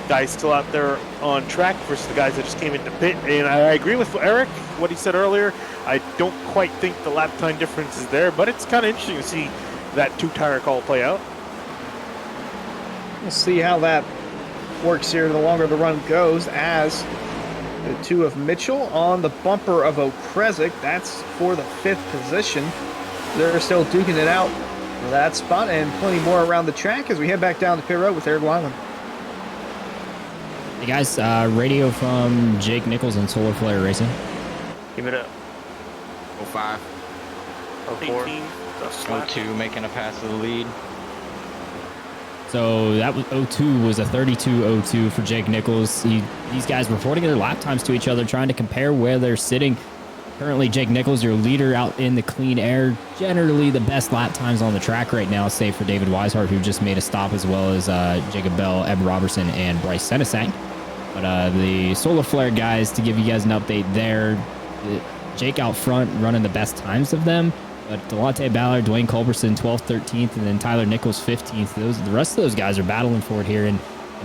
guys still out there on track versus the guys that just came into pit. And I agree with Eric, what he said earlier. I don't quite think the lap time difference is there, but it's kind of interesting to see that two-tire call play out. We'll see how that works here the longer the run goes, as the 2 of Mitchell on the bumper of Okrezik. That's for the 5th position. They're still duking it out for that spot, and plenty more around the track as we head back down to pit road with Eric Wyland. Hey guys, radio from Jake Nichols and Solar Flare Racing. Give it up. 05. 04. 02 making a pass to the lead. So that was 02 was a 32.02 for Jake Nichols. These guys reporting their lap times to each other, trying to compare where they're sitting. Currently, Jake Nichols, your leader out in the clean air. Generally, the best lap times on the track right now, save for David Weishart, who just made a stop, as well as Jacob Bell, Eb Robertson, and Bryce Senesang. But the Solar Flare guys, to give you guys an update there, Jake out front running the best times of them. But Delonte Ballard, Dwayne Culberson, 12th, 13th, and then Tyler Nichols, 15th. The rest of those guys are battling for it here. And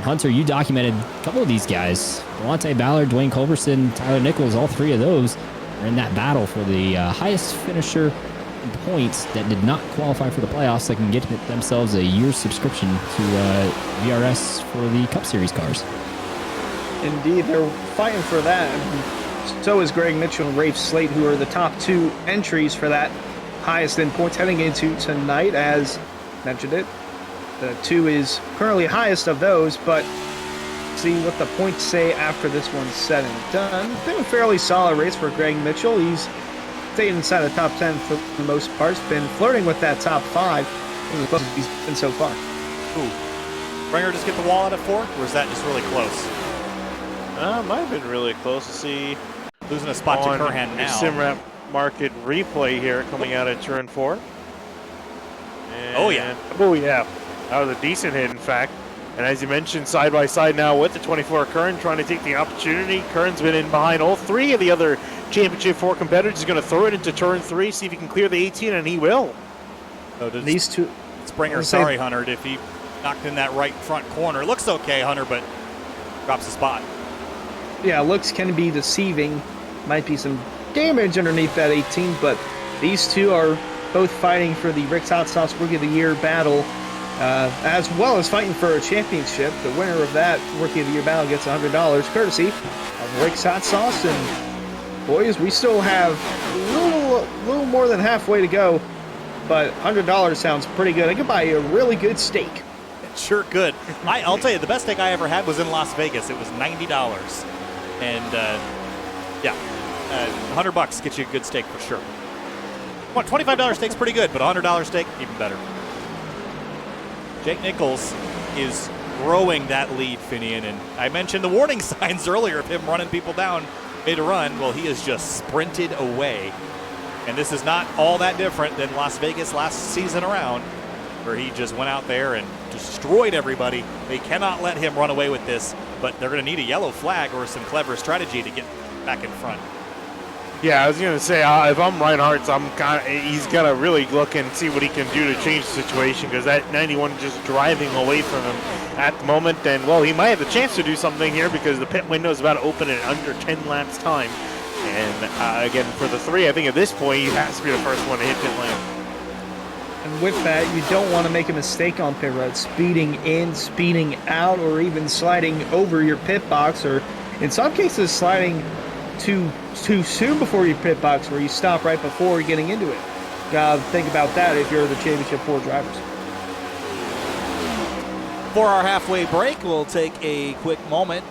Hunter, you documented a couple of these guys. Delonte Ballard, Dwayne Culberson, Tyler Nichols, all 3 of those are in that battle for the highest finisher in points that did not qualify for the playoffs, that can get themselves a year's subscription to VRS for the Cup Series cars. Indeed, they're fighting for that. And so is Greg Mitchell and Rafe Slate, who are the top 2 entries for that highest in points heading into tonight. As mentioned it, the 2 is currently highest of those, but see what the points say after this one's said and done. It's been a fairly solid race for Greg Mitchell. He's stayed inside the top 10 for the most part. He's been flirting with that top 5 as close as he's been so far. Ooh. Springer just get the wall out at 4, or is that just really close? Might have been really close to see. Losing a spot to Curhan now. Simrap market replay here coming out at turn 4. And, oh yeah. That was a decent hit, in fact. And as you mentioned, side by side now with the 24 Kern, trying to take the opportunity. Kern's been in behind all 3 of the other Championship 4 competitors. He's going to throw it into turn 3, see if he can clear the 18, and he will. So These 2. Springer, sorry, Hunter, if he knocked in that right front corner. Looks okay, Hunter, but drops the spot. Yeah, looks can be deceiving. Might be some damage underneath that 18, but these 2 are both fighting for the Rick's Hot Sauce Rookie of the Year battle, as well as fighting for a championship. The winner of that Rookie of the Year battle gets $100, courtesy of Rick's Hot Sauce. And boys, we still have a little more than halfway to go, but $100 sounds pretty good. I could buy you a really good steak. It sure could. I'll tell you, the best steak I ever had was in Las Vegas. It was $90. And $100 gets you a good steak for sure. What, $25 steak's pretty good, but $100 steak, even better. Jake Nichols is growing that lead, Finian, and I mentioned the warning signs earlier of him running people down mid run. Well, he has just sprinted away. And this is not all that different than Las Vegas last season around, where he just went out there and destroyed everybody. They cannot let him run away with this, but they're going to need a yellow flag or some clever strategy to get back in front. Yeah, I was going to say, if I'm Reinhardt, he's got to really look and see what he can do to change the situation, because that 91 is just driving away from him at the moment. And, well, he might have the chance to do something here because the pit window is about to open in under 10 laps time. And, again, for the 3, I think at this point, he has to be the first one to hit pit lane. And with that, you don't want to make a mistake on pit road, speeding in, speeding out, or even sliding over your pit box, or in some cases sliding too soon before your pit box, where you stop right before getting into it. Gotta think about that if you're the Championship 4 drivers. For our halfway break, we'll take a quick moment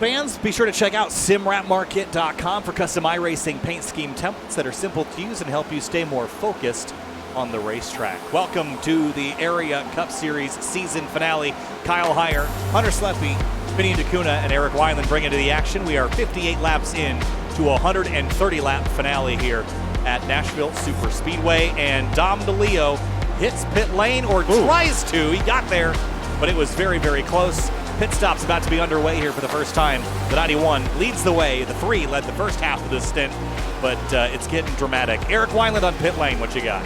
fans, be sure to check out simwrapmarket.com for custom iRacing paint scheme templates that are simple to use and help you stay more focused on the racetrack. Welcome to the Area Cup Series season finale. Kyle Heyer, Hunter Sleppy, Vinny DeCuna, and Eric Wineland bring into the action. We are 58 laps in to a 130-lap finale here at Nashville Super Speedway, and Dom DeLeo hits pit lane, or tries to. He got there, but it was very, very close. Pit stop's about to be underway here for the first time. The 91 leads the way. The 3 led the first half of this stint, but it's getting dramatic. Eric Wineland on pit lane, what you got?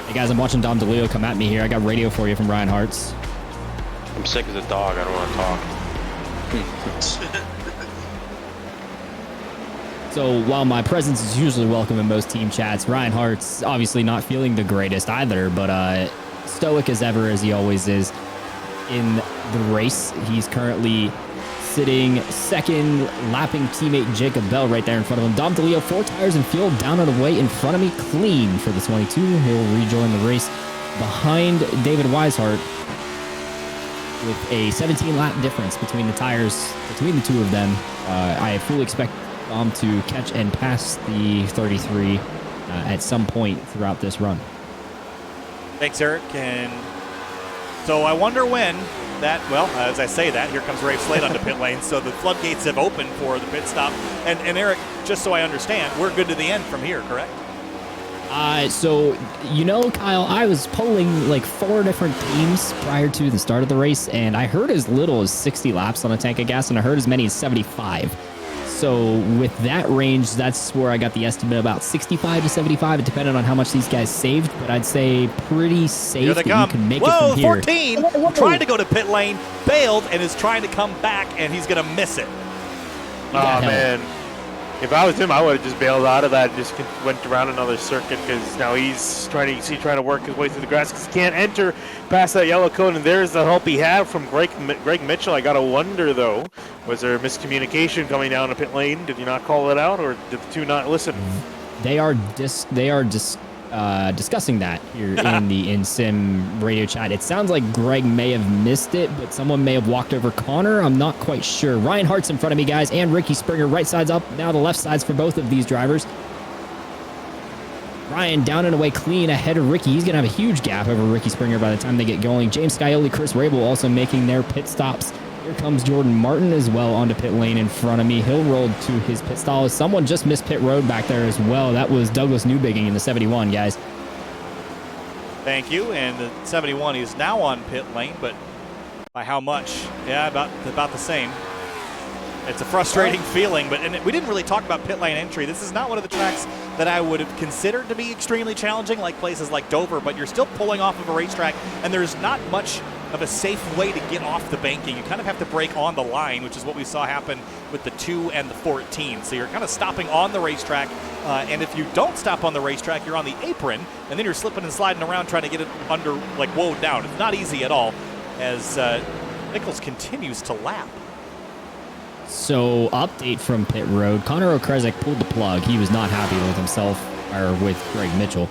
Hey guys, I'm watching Dom DeLeo come at me here. I got radio for you from Ryan Hartz. I'm sick as a dog. I don't want to talk. So while my presence is usually welcome in most team chats, Ryan Hart's obviously not feeling the greatest either, but stoic as ever, as he always is in the race. He's currently sitting second, lapping teammate Jacob Bell right there in front of him. Dom DeLeo, 4 tires and fuel down and away in front of me, clean for the 22. He'll rejoin the race behind David Weishart with a 17-lap difference between the tires, between the two of them. I fully expect Dom to catch and pass the 33 at some point throughout this run. Thanks, Eric. And so I wonder when that, well, as I say that, here comes Rafe Slade onto pit lane, so the floodgates have opened for the pit stop. And Eric, just so I understand, we're good to the end from here, correct? So, you know, Kyle, I was polling like 4 different teams prior to the start of the race, and I heard as little as 60 laps on a tank of gas, and I heard as many as 75. So with that range, that's where I got the estimate about 65 to 75. It depended on how much these guys saved, but I'd say pretty safe Here they that come. you can make Whoa, it from here. 14 trying to go to pit lane, bailed, and is trying to come back, and he's going to miss it. Oh, man. If I was him, I would have just bailed out of that and just went around another circuit, because now he's trying to work his way through the grass because he can't enter past that yellow cone. And there's the help he had from Greg Mitchell. I got to wonder, though, was there miscommunication coming down the pit lane? Did he not call it out, or did the two not listen? They are discussing that here in the in-sim radio chat. It sounds like Greg may have missed it, but someone may have walked over Connor. I'm not quite sure. Ryan Hart's in front of me, guys, and Ricky Springer. Right side's up. Now the left side's for both of these drivers. Ryan down and away clean ahead of Ricky. He's going to have a huge gap over Ricky Springer by the time they get going. James Scioli, Chris Rabel also making their pit stops. Here comes Jordan Martin as well onto pit lane in front of me. He'll roll to his pit stall. Someone just missed pit road back there as well. That was Douglas Newbigging in the 71, guys. Thank you. And the 71 is now on pit lane, but by how much? Yeah, about the same. It's a frustrating feeling, but we didn't really talk about pit lane entry. This is not one of the tracks that I would have considered to be extremely challenging, like places like Dover, but you're still pulling off of a racetrack, and there's not much of a safe way to get off the banking. You kind of have to break on the line, which is what we saw happen with the 2 and the 14. So you're kind of stopping on the racetrack, and if you don't stop on the racetrack, you're on the apron, and then you're slipping and sliding around trying to get it under, like, woed down. It's not easy at all, as Nichols continues to lap. So, update from pit road. Connor Okrezek pulled the plug. He was not happy with himself or with Greg Mitchell.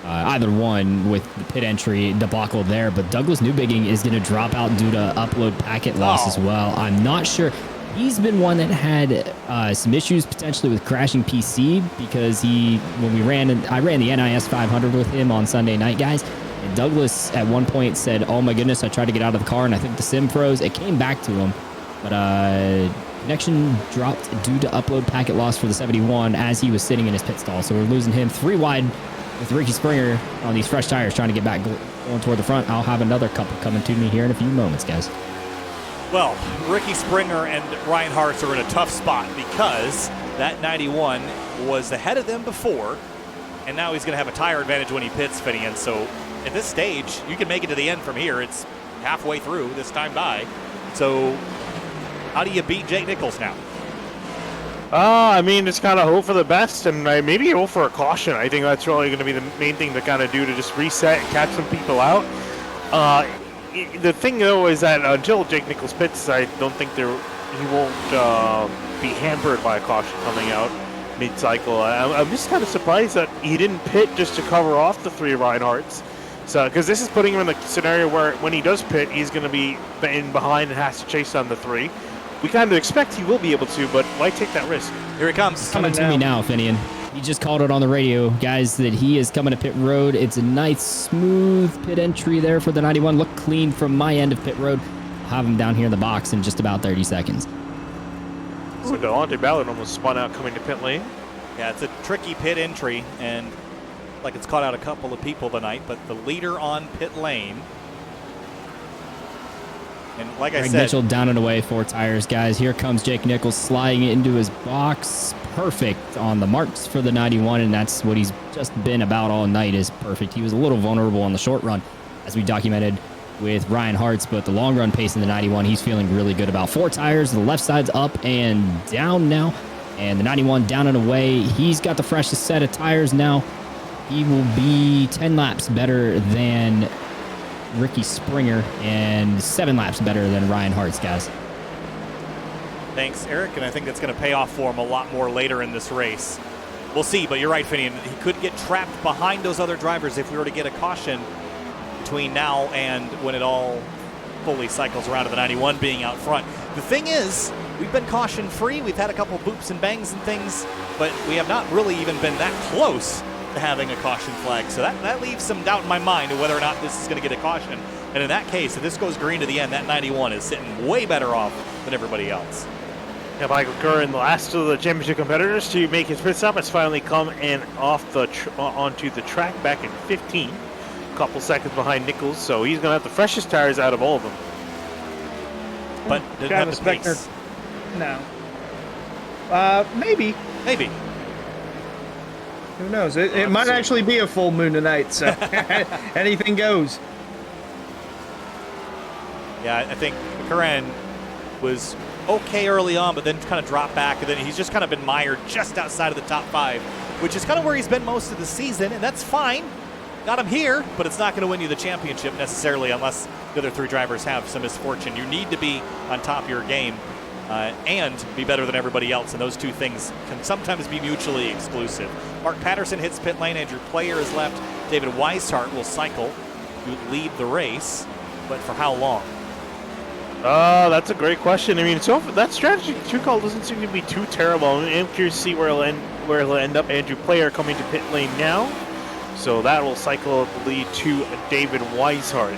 Either one with the pit entry debacle there, but Douglas Newbigging is going to drop out due to upload packet loss as well. I'm not sure. He's been one that had some issues potentially with crashing PC, because I ran the NIS 500 with him on Sunday night, guys. And Douglas at one point said, "Oh my goodness, I tried to get out of the car and I think the sim froze." It came back to him, but connection dropped due to upload packet loss for the 71 as he was sitting in his pit stall. So we're losing him 3 wide with Ricky Springer on these fresh tires trying to get back going toward the front. I'll have another couple coming to me here in a few moments, guys. Well, Ricky Springer and Ryan Hartz are in a tough spot because that 91 was ahead of them before, and now he's going to have a tire advantage when he pits, Finian. So at this stage, you can make it to the end from here. It's halfway through this time by. So how do you beat Jake Nichols now? I mean, just kind of hope for the best, and maybe hope for a caution. I think that's really going to be the main thing to kind of do, to just reset and catch some people out. The thing, though, is that until Jake Nichols pits, I don't think he won't be hampered by a caution coming out mid-cycle. I'm just kind of surprised that he didn't pit just to cover off the 3 Reinhardts. So, because this is putting him in the scenario where when he does pit, he's going to be in behind and has to chase on the 3. we kind of expect he will be able to, but why take that risk? Here he comes. Coming to me now, Finian. He just called it on the radio, guys, that he is coming to pit road. It's a nice, smooth pit entry there for the 91. Look clean from my end of pit road. I'll have him down here in the box in just about 30 seconds. Ooh, Delonte Ballard almost spun out coming to pit lane. Yeah, it's a tricky pit entry, and like it's caught out a couple of people tonight, but the leader on pit lane. And like I said, Mitchell down and away, 4 tires, guys. Here comes Jake Nichols sliding into his box. Perfect on the marks for the 91, and that's what he's just been about all night is perfect. He was a little vulnerable on the short run, as we documented with Ryan Hartz, but the long run pace in the 91, he's feeling really good about. 4 tires, the left side's up and down now, and the 91 down and away. He's got the freshest set of tires now. He will be 10 laps better than Ricky Springer and 7 laps better than Ryan Hartz, guys. Thanks, Eric, and I think that's going to pay off for him a lot more later in this race. We'll see, but you're right, Finian. He could get trapped behind those other drivers if we were to get a caution between now and when it all fully cycles around to the 91 being out front. The thing is, we've been caution-free. We've had a couple boops and bangs and things, but we have not really even been that close to having a caution flag. So that leaves some doubt in my mind of whether or not this is going to get a caution. And in that case, if this goes green to the end, that 91 is sitting way better off than everybody else. Yeah, Michael Curran, the last of the championship competitors to make his pit stop, has finally come in off the onto the track back in 15. A couple seconds behind Nichols, so he's going to have the freshest tires out of all of them. But didn't have the pace. No. Maybe. Maybe. Who knows? It might actually be a full moon tonight, so anything goes. Yeah, I think Curran was okay early on, but then kind of dropped back, and then he's just kind of been mired just outside of the top 5, which is kind of where he's been most of the season, and that's fine. Got him here, but it's not going to win you the championship necessarily unless the other 3 drivers have some misfortune. You need to be on top of your game and be better than everybody else, and those 2 things can sometimes be mutually exclusive. Mark Patterson hits pit lane. Andrew Player is left. David Weishart will cycle to lead the race, but for how long? That's a great question. I mean, so that strategy 2 call doesn't seem to be too terrible. I'm curious to see where he'll end up. Andrew Player coming to pit lane now, so that will cycle the lead to David Weishart.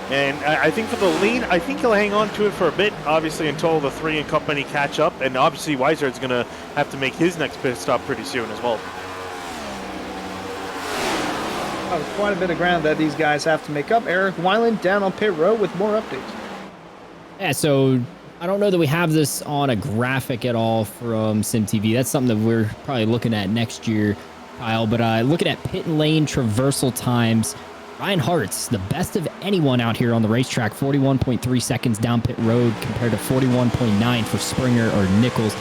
And I think for the lead, I think he'll hang on to it for a bit, obviously, until the 3 in company catch up. And obviously, Weishart's going to have to make his next pit stop pretty soon as well. Oh, quite a bit of ground that these guys have to make up. Eric Weiland down on pit road with more updates. Yeah, so I don't know that we have this on a graphic at all from SimTV. That's something that we're probably looking at next year, Kyle. But looking at pit lane traversal times, Ryan Hartz, the best of anyone out here on the racetrack, 41.3 seconds down pit road compared to 41.9 for Springer or Nichols.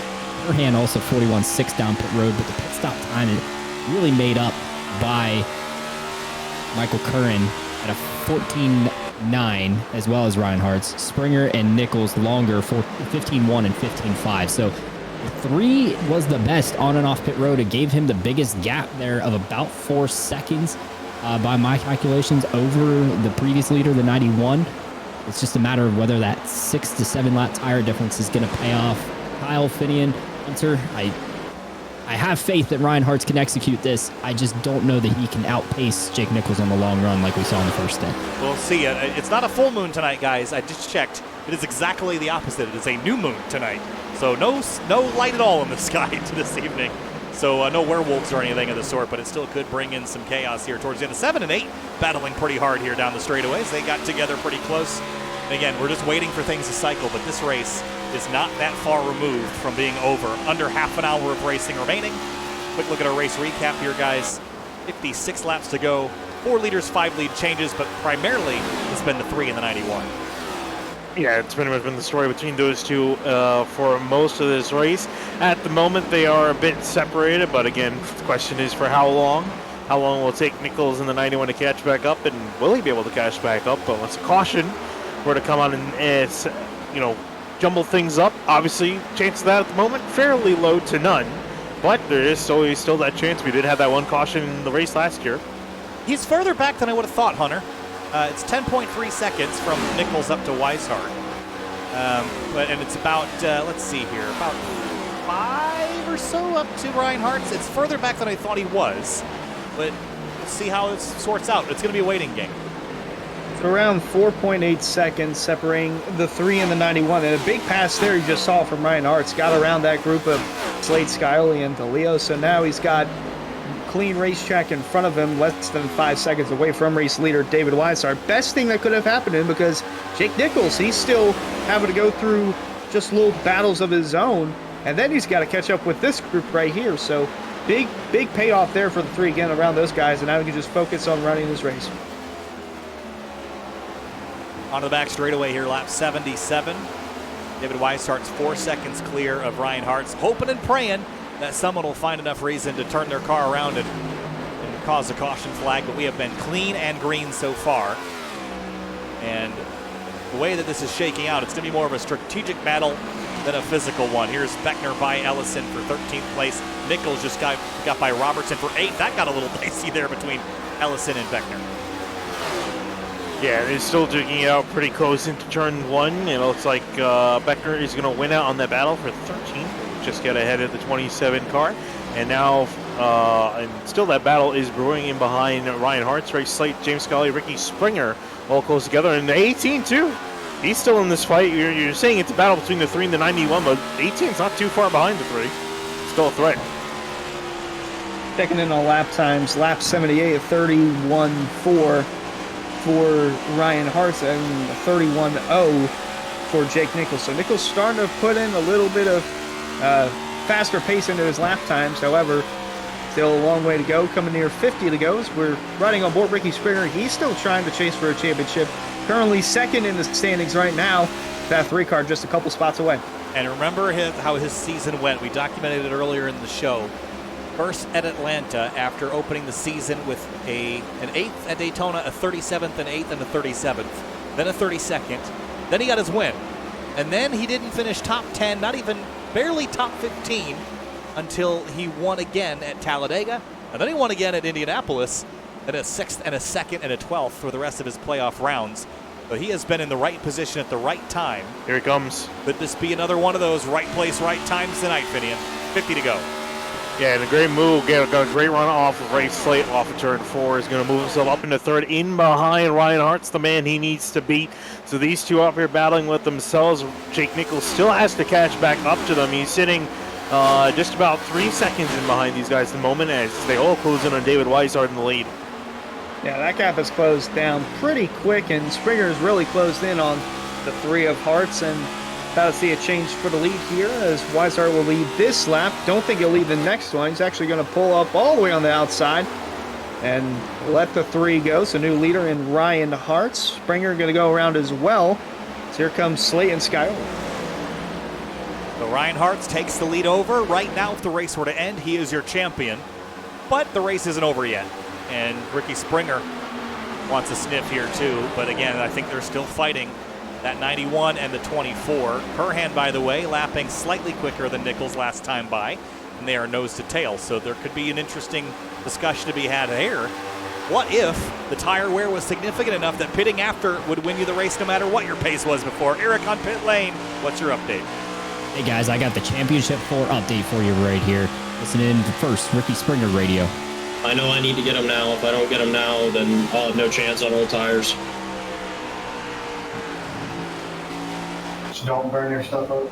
Herhan also 41.6 down pit road, but the pit stop time is really made up by Michael Curran at a 14.9, as well as Ryan Hartz. Springer and Nichols longer for 15.1 and 15.5. So 3 was the best on and off pit road. It gave him the biggest gap there of about 4 seconds by my calculations over the previous leader, the 91. It's just a matter of whether that 6 to 7 lap tire difference is going to pay off. Kyle, Finian, Hunter, I have faith that Ryan Hartz can execute this. I just don't know that he can outpace Jake Nichols on the long run like we saw in the first stint. We'll see. It's not a full moon tonight, guys. I just checked. It is exactly the opposite. It is a new moon tonight. So no light at all in the sky this evening. So no werewolves or anything of the sort, but it still could bring in some chaos here towards the end. 7 and 8 battling pretty hard here down the straightaways. They got together pretty close. And again, we're just waiting for things to cycle, but this race is not that far removed from being over. Under half an hour of racing remaining. Quick look at our race recap here, guys. 56 laps to go. 4 leaders, 5 lead changes, but primarily it's been the 3 and the 91. Yeah, it's pretty much been the story between those 2 for most of this race. At the moment, they are a bit separated, but again, the question is for how long? How long will it take Nichols and the 91 to catch back up, and will he be able to catch back up? But once a caution were to come on and, jumble things up, obviously, chance of that at the moment, fairly low to none. But there is always still that chance. We did have that 1 caution in the race last year. He's further back than I would have thought, Hunter. It's 10.3 seconds from Nichols up to Weishart. And it's about, let's see here, about 5 or so up to Ryan Hart's. It's further back than I thought he was, but let's see how it sorts out. It's going to be a waiting game. It's around 4.8 seconds separating the 3 and the 91. And a big pass there you just saw from Ryan Hart's. Got around that group of Slade Skyley and DeLeo. So now he's got clean racetrack in front of him, less than 5 seconds away from race leader David Weissart. Best thing that could have happened to him, because Jake Nichols, he's still having to go through just little battles of his own, and then he's got to catch up with this group right here. So big payoff there for the 3 again around those guys, and now he can just focus on running this race. Onto the back straightaway here, lap 77. David Weissart's 4 seconds clear of Ryan Hart's, hoping and praying that someone will find enough reason to turn their car around and cause a caution flag, but we have been clean and green so far. And the way that this is shaking out, it's going to be more of a strategic battle than a physical one. Here's Beckner by Ellison for 13th place. Nichols just got by Robertson for 8th. That got a little dicey there between Ellison and Beckner. Yeah, they're still duking it out pretty close into turn 1. It looks like Beckner is going to win out on that battle for 13th. Just get ahead of the 27 car, and now and still that battle is brewing in behind Ryan Hart's race slate. James Scully, Ricky Springer all close together, and the 18 too. He's still in this fight. You're saying it's a battle between the 3 and the 91, but 18's not too far behind the 3. Still a threat. Checking in on lap times, lap 78 at 31.4 for Ryan Hart and 31.0 for Jake Nichols. So Nichols starting to put in a little bit of faster pace into his lap times. However, still a long way to go. Coming near 50 to go as we're riding on board Ricky Springer. He's still trying to chase for a championship. Currently second in the standings right now. That 3 car just a couple spots away. And remember how his season went. We documented it earlier in the show. First at Atlanta after opening the season with an 8th at Daytona, a 37th, an 8th, and a 37th. Then a 32nd. Then he got his win. And then he didn't finish top 10, not even barely top 15, until he won again at Talladega. And then he won again at Indianapolis at a 6th and a 2nd and a 12th for the rest of his playoff rounds. So he has been in the right position at the right time. Here he comes. Could this be another one of those right place, right times tonight, Finian? 50 to go. Yeah, and a great move. Got a great run off of race slate off of turn 4. Is going to move himself up into 3rd in behind Ryan Hart's the man he needs to beat. So these two up here battling with themselves. Jake Nichols still has to catch back up to them. He's sitting just about 3 seconds in behind these guys at the moment as they all close in on David Weissart in the lead. Yeah, that gap has closed down pretty quick, and Springer's really closed in on the 3 of Hart's, and about to see a change for the lead here as Weissart will lead this lap. Don't think he'll lead the next one. He's actually going to pull up all the way on the outside and let the 3 go. So new leader in Ryan Hart's. Springer going to go around as well. So here comes Slayton Schuyler. So Ryan Hart's takes the lead over. Right now, if the race were to end, he is your champion. But the race isn't over yet. And Ricky Springer wants a sniff here too. But again, I think they're still fighting that 91 and the 24. Herhan, by the way, lapping slightly quicker than Nichols last time by. And they are nose to tail. So there could be an interesting discussion to be had here. What if the tire wear was significant enough that pitting after would win you the race no matter what your pace was before? Eric on pit lane, what's your update? Hey guys, I got the Championship 4 update for you right here. Listen in to first Ricky Springer radio. I know I need to get them now. If I don't get them now, then I'll have no chance on old tires. Just don't burn your stuff up.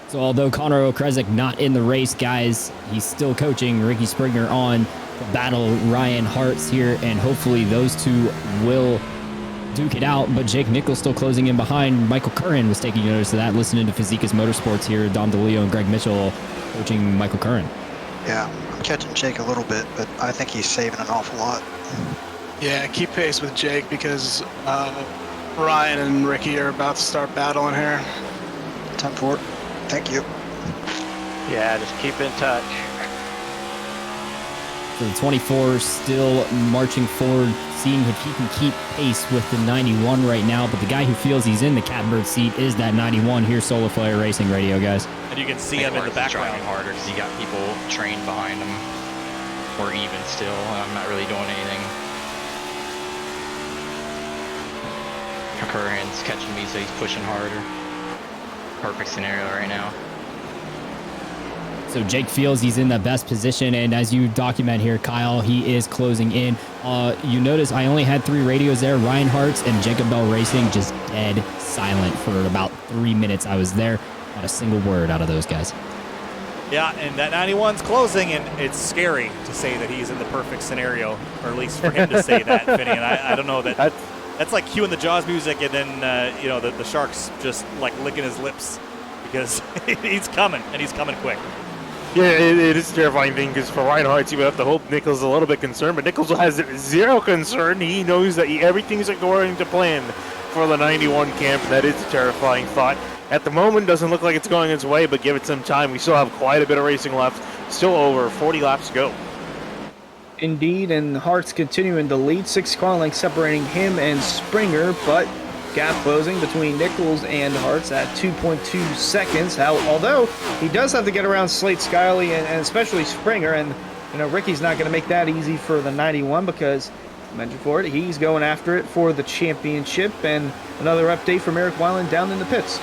So although Connor Okresic not in the race, guys, he's still coaching Ricky Springer on the battle Ryan Hart's here, and hopefully those two will duke it out. But Jake Nichols still closing in behind. Michael Curran was taking notice of that. Listening to Fazekas Motorsports here, Dom DeLeo and Greg Mitchell coaching Michael Curran. Yeah, I'm catching Jake a little bit, but I think he's saving an awful lot. Yeah, keep pace with Jake because Ryan and Ricky are about to start battling here. 10-4. Thank you. Yeah, just keep in touch. So the 24 still marching forward, seeing if he can keep pace with the 91 right now. But the guy who feels he's in the catbird seat is that 91. Here's Solar Flare Racing Radio, guys. And you can see him in the background. Driving harder because you got people trained behind him. We're even still. I'm not really doing anything. Curran's catching me, so he's pushing harder. Perfect scenario right now. So Jake feels he's in the best position, and as you document here, Kyle, he is closing in. You notice I only had 3 radios there. Ryan Hartz and Jacob Bell Racing just dead silent for about 3 minutes. I was there, not a single word out of those guys. Yeah, and that 91's closing, and it's scary to say that he's in the perfect scenario, or at least for him to say that, Finian. I don't know that. That's like cueing the Jaws music, and then the shark's just like licking his lips because he's coming, and he's coming quick. Yeah, it is a terrifying thing because for Ryan Hartz, you would have to hope Nichols is a little bit concerned, but Nichols has zero concern. He knows that everything's going to plan for the 91 camp. That is a terrifying thought. At the moment, doesn't look like it's going its way, but give it some time. We still have quite a bit of racing left. Still over 40 laps to go. Indeed, and Hart's continuing to lead. 6 car lengths separating him and Springer, but gap closing between Nichols and Hart's at 2.2 seconds. Although he does have to get around Slate Skyley and especially Springer, and Ricky's not going to make that easy for the 91 because, I mentioned for it, he's going after it for the championship. And another update from Eric Weiland down in the pits.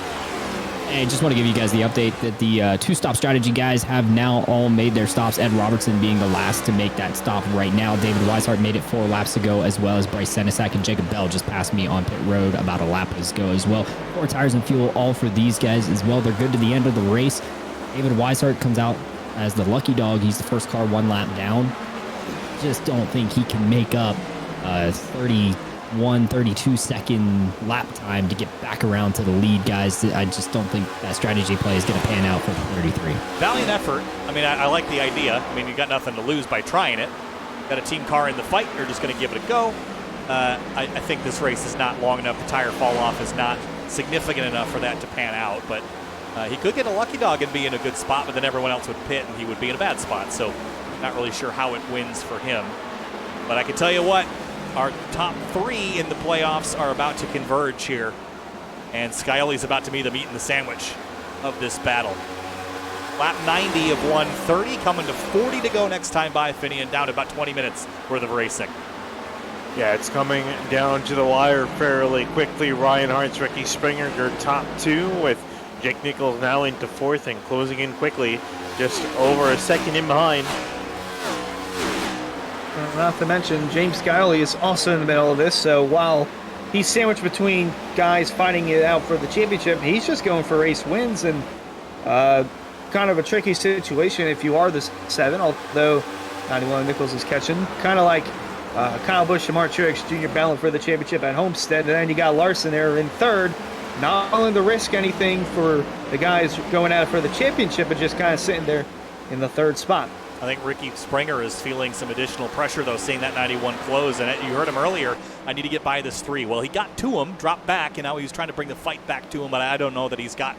I just want to give you guys the update that the 2-stop strategy guys have now all made their stops. Ed Robertson being the last to make that stop right now. David Weishart made it 4 laps ago, as well as Bryce Senesac and Jacob Bell just passed me on pit road about a lap ago as well. 4 tires and fuel all for these guys as well. They're good to the end of the race. David Weishart comes out as the lucky dog. He's the first car 1 lap down. Just don't think he can make up 32 second lap time to get back around to the lead, guys. I just don't think that strategy play is going to pan out for 33. Valiant effort. I mean, I like the idea. I mean, you got nothing to lose by trying it. Got a team car in the fight. You're just going to give it a go. I think this race is not long enough. The tire fall off is not significant enough for that to pan out. But he could get a lucky dog and be in a good spot, but then everyone else would pit and he would be in a bad spot. So not really sure how it wins for him. But I can tell you what, our top 3 in the playoffs are about to converge here. And Skyly's about to be the meat and the sandwich of this battle. Lap 90 of 130, coming to 40 to go next time by Finian, down to about 20 minutes worth of racing. Yeah, it's coming down to the wire fairly quickly. Ryan Hartz, Ricky Springer, your top 2, with Jake Nichols now into 4th and closing in quickly, just over a second in behind. Not to mention, James Skyley is also in the middle of this, so while he's sandwiched between guys fighting it out for the championship, he's just going for race wins, and kind of a tricky situation if you are the 7, although 91 Nichols is catching. Kind of like Kyle Busch and Mark Truex Jr. battling for the championship at Homestead, and then you got Larson there in 3rd, not willing to risk anything for the guys going at it for the championship, but just kind of sitting there in the 3rd spot. I think Ricky Springer is feeling some additional pressure, though, seeing that 91 close. And you heard him earlier, I need to get by this 3. Well, he got to him, dropped back, and now he's trying to bring the fight back to him, but I don't know that he's got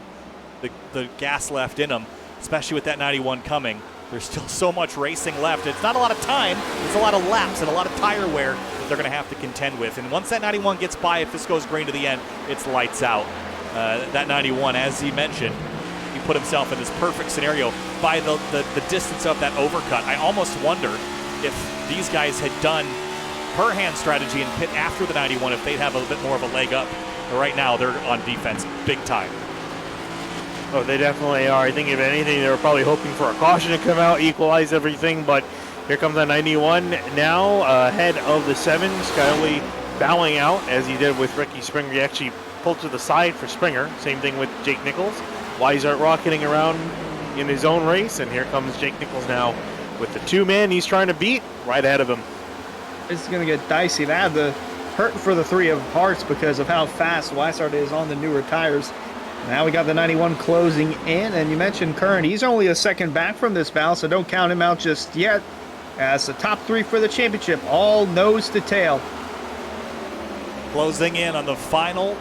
the gas left in him, especially with that 91 coming. There's still so much racing left. It's not a lot of time. It's a lot of laps and a lot of tire wear that they're going to have to contend with. And once that 91 gets by, if this goes green to the end, it's lights out. That 91, as he mentioned, he put himself in this perfect scenario by the distance of that overcut. I almost wonder if these guys had done per hand strategy and pit after the 91, if they'd have a bit more of a leg up. But right now, they're on defense big time. Oh, they definitely are. I think if anything, they were probably hoping for a caution to come out, equalize everything, but here comes that 91 now ahead of the 7. Skyley bowing out as he did with Ricky Springer. He actually pulled to the side for Springer. Same thing with Jake Nichols. Weishart rocketing around in his own race, and here comes Jake Nichols now with the 2 men he's trying to beat right ahead of him. This is going to get dicey. They have the hurting for the 3 of Hartz because of how fast Weishart is on the newer tires. Now we got the 91 closing in, and you mentioned Curran. He's only a second back from this battle, so don't count him out just yet. As the top 3 for the championship, all nose to tail. Closing in on the final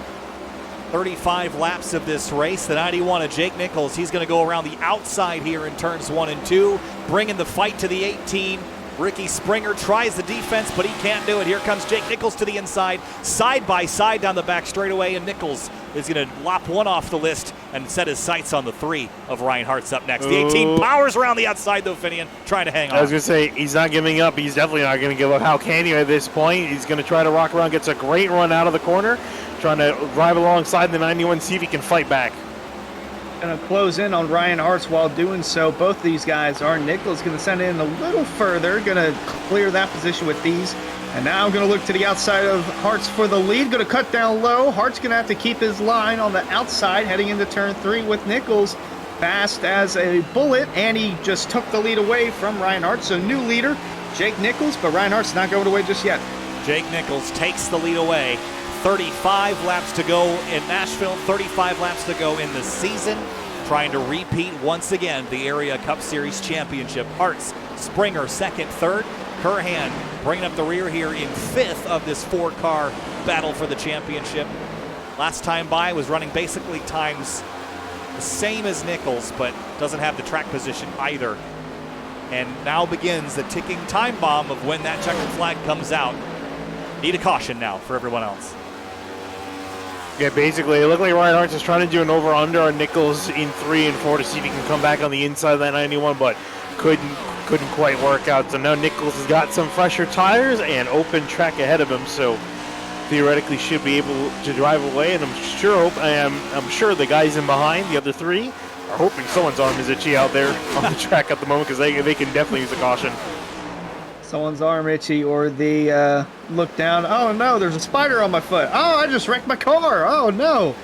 35 laps of this race. The 91 of Jake Nichols, he's going to go around the outside here in turns 1 and 2, bringing the fight to the 18. Ricky Springer tries the defense, but he can't do it. Here comes Jake Nichols to the inside, side by side down the back straightaway, and Nichols is going to lop 1 off the list and set his sights on the 3 of Ryan Hartz up next. The 18 powers around the outside, though, Finian, trying to hang on. I was going to say, he's not giving up. He's definitely not going to give up. How can you at this point? He's going to try to rock around, gets a great run out of the corner. trying to drive alongside the 91, see if he can fight back. Going to close in on Ryan Hartz while doing so. Both these guys are. Nichols going to send in a little further. Going to clear that position with these. And now going to look to the outside of Hartz for the lead. Going to cut down low. Hartz going to have to keep his line on the outside heading into turn 3 with Nichols fast as a bullet. And he just took the lead away from Ryan Hartz. So new leader, Jake Nichols, but Ryan Hart's not going away just yet. Jake Nichols takes the lead away. 35 laps to go in Nashville, 35 laps to go in the season. Trying to repeat once again the Area Cup Series Championship. Hartz, Springer second, third. Curhan bringing up the rear here in 5th of this 4-car battle for the championship. Last time by was running basically times the same as Nichols, but doesn't have the track position either. And now begins the ticking time bomb of when that checkered flag comes out. Need a caution now for everyone else. Yeah, basically, it looked like Ryan Hartz is trying to do an over-under on Nichols in 3 and 4 to see if he can come back on the inside of that 91, but couldn't quite work out. So now Nichols has got some fresher tires and open track ahead of him, so theoretically should be able to drive away. And I'm sure the guys in behind, the other 3, are hoping someone's arm is itchy out there on the track at the moment, because they can definitely use a caution. Someone's arm itchy, or the look down. Oh no, there's a spider on my foot. Oh, I just wrecked my car. Oh no.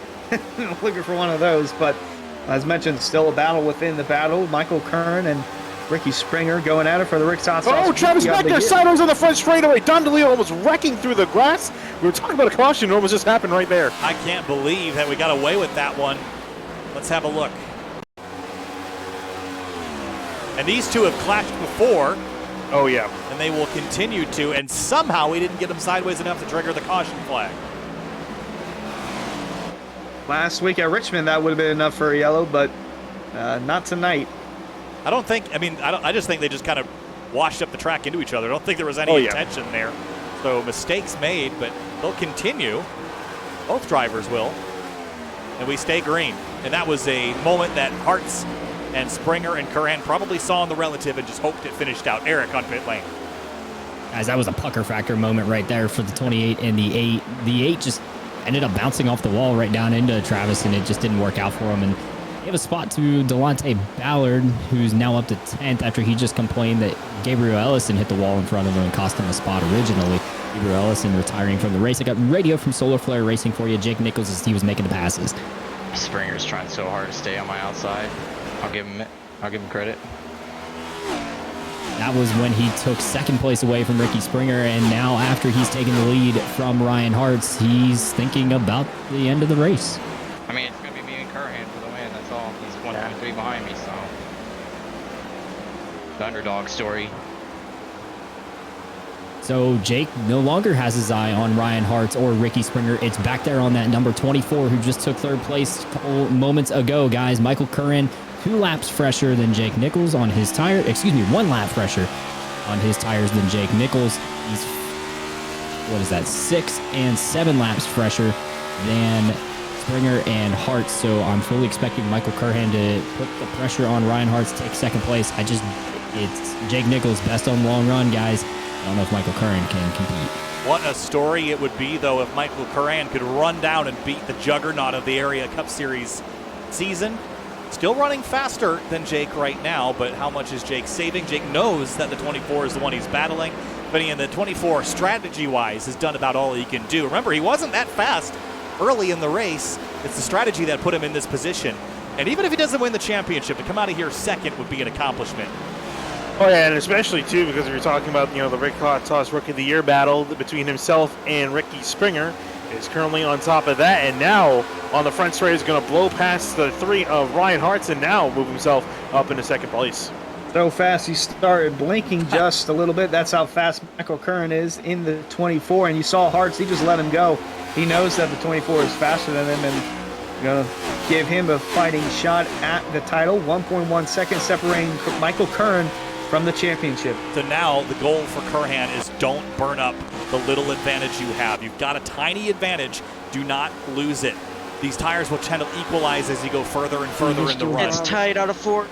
Looking for one of those, but as mentioned, still a battle within the battle. Michael Kern and Ricky Springer going at it for the Rick Sauce. Oh, Travis back there, sidearms on the front straightaway. Don DeLeo almost wrecking through the grass. We were talking about a caution, it almost just happened right there. I can't believe that we got away with that one. Let's have a look. And these two have clashed before. Oh, yeah. And they will continue to, and somehow we didn't get them sideways enough to trigger the caution flag. Last week at Richmond, that would have been enough for a yellow, but not tonight. I just think they just kind of washed up the track into each other. I don't think there was any intention there. So mistakes made, but they'll continue. Both drivers will. And we stay green. And that was a moment that Hartz and Springer and Curran probably saw in the relative and just hoped it finished out. Eric on pit lane. Guys, that was a pucker factor moment right there for the 28 and the 8. The 8 just ended up bouncing off the wall right down into Travis, and it just didn't work out for him. And they have a spot to Delonte Ballard, who's now up to 10th after he just complained that Gabriel Ellison hit the wall in front of him and cost him a spot originally. Gabriel Ellison retiring from the race. I got radio from Solar Flare Racing for you. Jake Nichols as he was making the passes. Springer's trying so hard to stay on my outside. I'll give him credit. That was when he took second place away from Ricky Springer, and now after he's taken the lead from Ryan Hartz, he's thinking about the end of the race. I mean, it's going to be me and Curhan for the win, that's all. He's 1.3 behind me, so. The underdog story. So Jake no longer has his eye on Ryan Hartz or Ricky Springer. It's back there on that number 24 who just took third place a couple moments ago, guys. Michael Curran, 2 laps fresher than Jake Nichols on his tire. 1 lap fresher on his tires than Jake Nichols. He's, 6 and 7 laps fresher than Springer and Hartz. So I'm fully expecting Michael Curran to put the pressure on Ryan Hartz, take second place. It's Jake Nichols best on the long run, guys. I don't know if Michael Curran can compete. What a story it would be, though, if Michael Curran could run down and beat the juggernaut of the Area Cup Series season. Still running faster than Jake right now, but how much is Jake saving? Jake knows that the 24 is the one he's battling, but in the 24, strategy-wise, has done about all he can do. Remember, he wasn't that fast early in the race. It's the strategy that put him in this position. And even if he doesn't win the championship, to come out of here second would be an accomplishment. Oh yeah, and especially too because we were talking about the Rick Hot Sauce Rookie of the Year battle between himself and Ricky Springer is currently on top of that, and now on the front straight is going to blow past the 3 of Ryan Hartz and now move himself up into second place. So fast he started blinking just a little bit. That's how fast Michael Curran is in the 24, and you saw Hartz, he just let him go. He knows that the 24 is faster than him and going to give him a fighting shot at the title. 1.1 seconds separating Michael Curran from the championship. So now the goal for Curhan is don't burn up the little advantage you have. You've got a tiny advantage. Do not lose it. These tires will tend to equalize as you go further and further in the run. It's tight out of 4.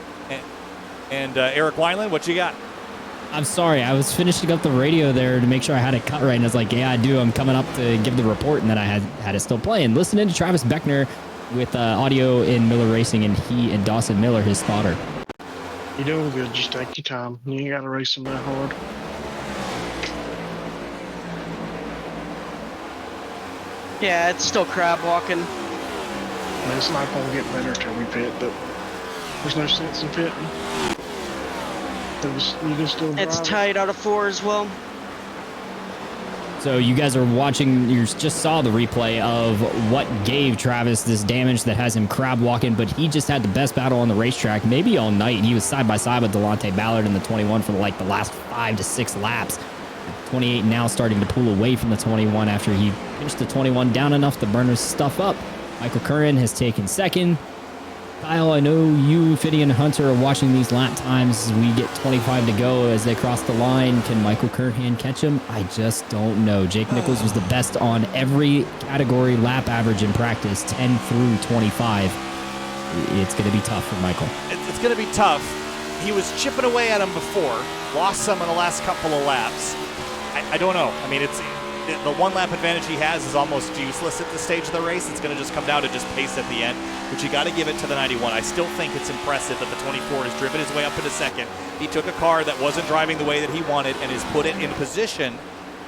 And Eric Wineland, what you got? I'm sorry. I was finishing up the radio there to make sure I had it cut right. And I was like, yeah, I do. I'm coming up to give the report. And then I had it still playing. Listening to Travis Beckner with audio in Miller Racing, and he and Dawson Miller, his spotter. You're doing good. Just take your time. You ain't got to race them that hard. Yeah, it's still crab walking. I mean, it's not going to get better till we pit, but there's no sense in pitting. You can still drive. It's tight out of 4 as well. So you guys are watching, you just saw the replay of what gave Travis this damage that has him crab walking, but he just had the best battle on the racetrack, maybe all night. He was side by side with Delonte Ballard in the 21 for like the last 5 to 6 laps. 28 now starting to pull away from the 21 after he finished the 21 down enough to burn his stuff up. Michael Curran has taken second. Kyle, I know you, Fiddy, and Hunter are watching these lap times. We get 25 to go as they cross the line. Can Michael Curran catch him? I just don't know. Jake Nichols was the best on every category lap average in practice, 10 through 25. It's going to be tough for Michael. It's going to be tough. He was chipping away at him before, lost some in the last couple of laps. I don't know. I mean, the one lap advantage he has is almost useless at this stage of the race. It's going to just come down to just pace at the end, but you got to give it to the 91. I still think it's impressive that the 24 has driven his way up into second. He took a car that wasn't driving the way that he wanted and has put it in position,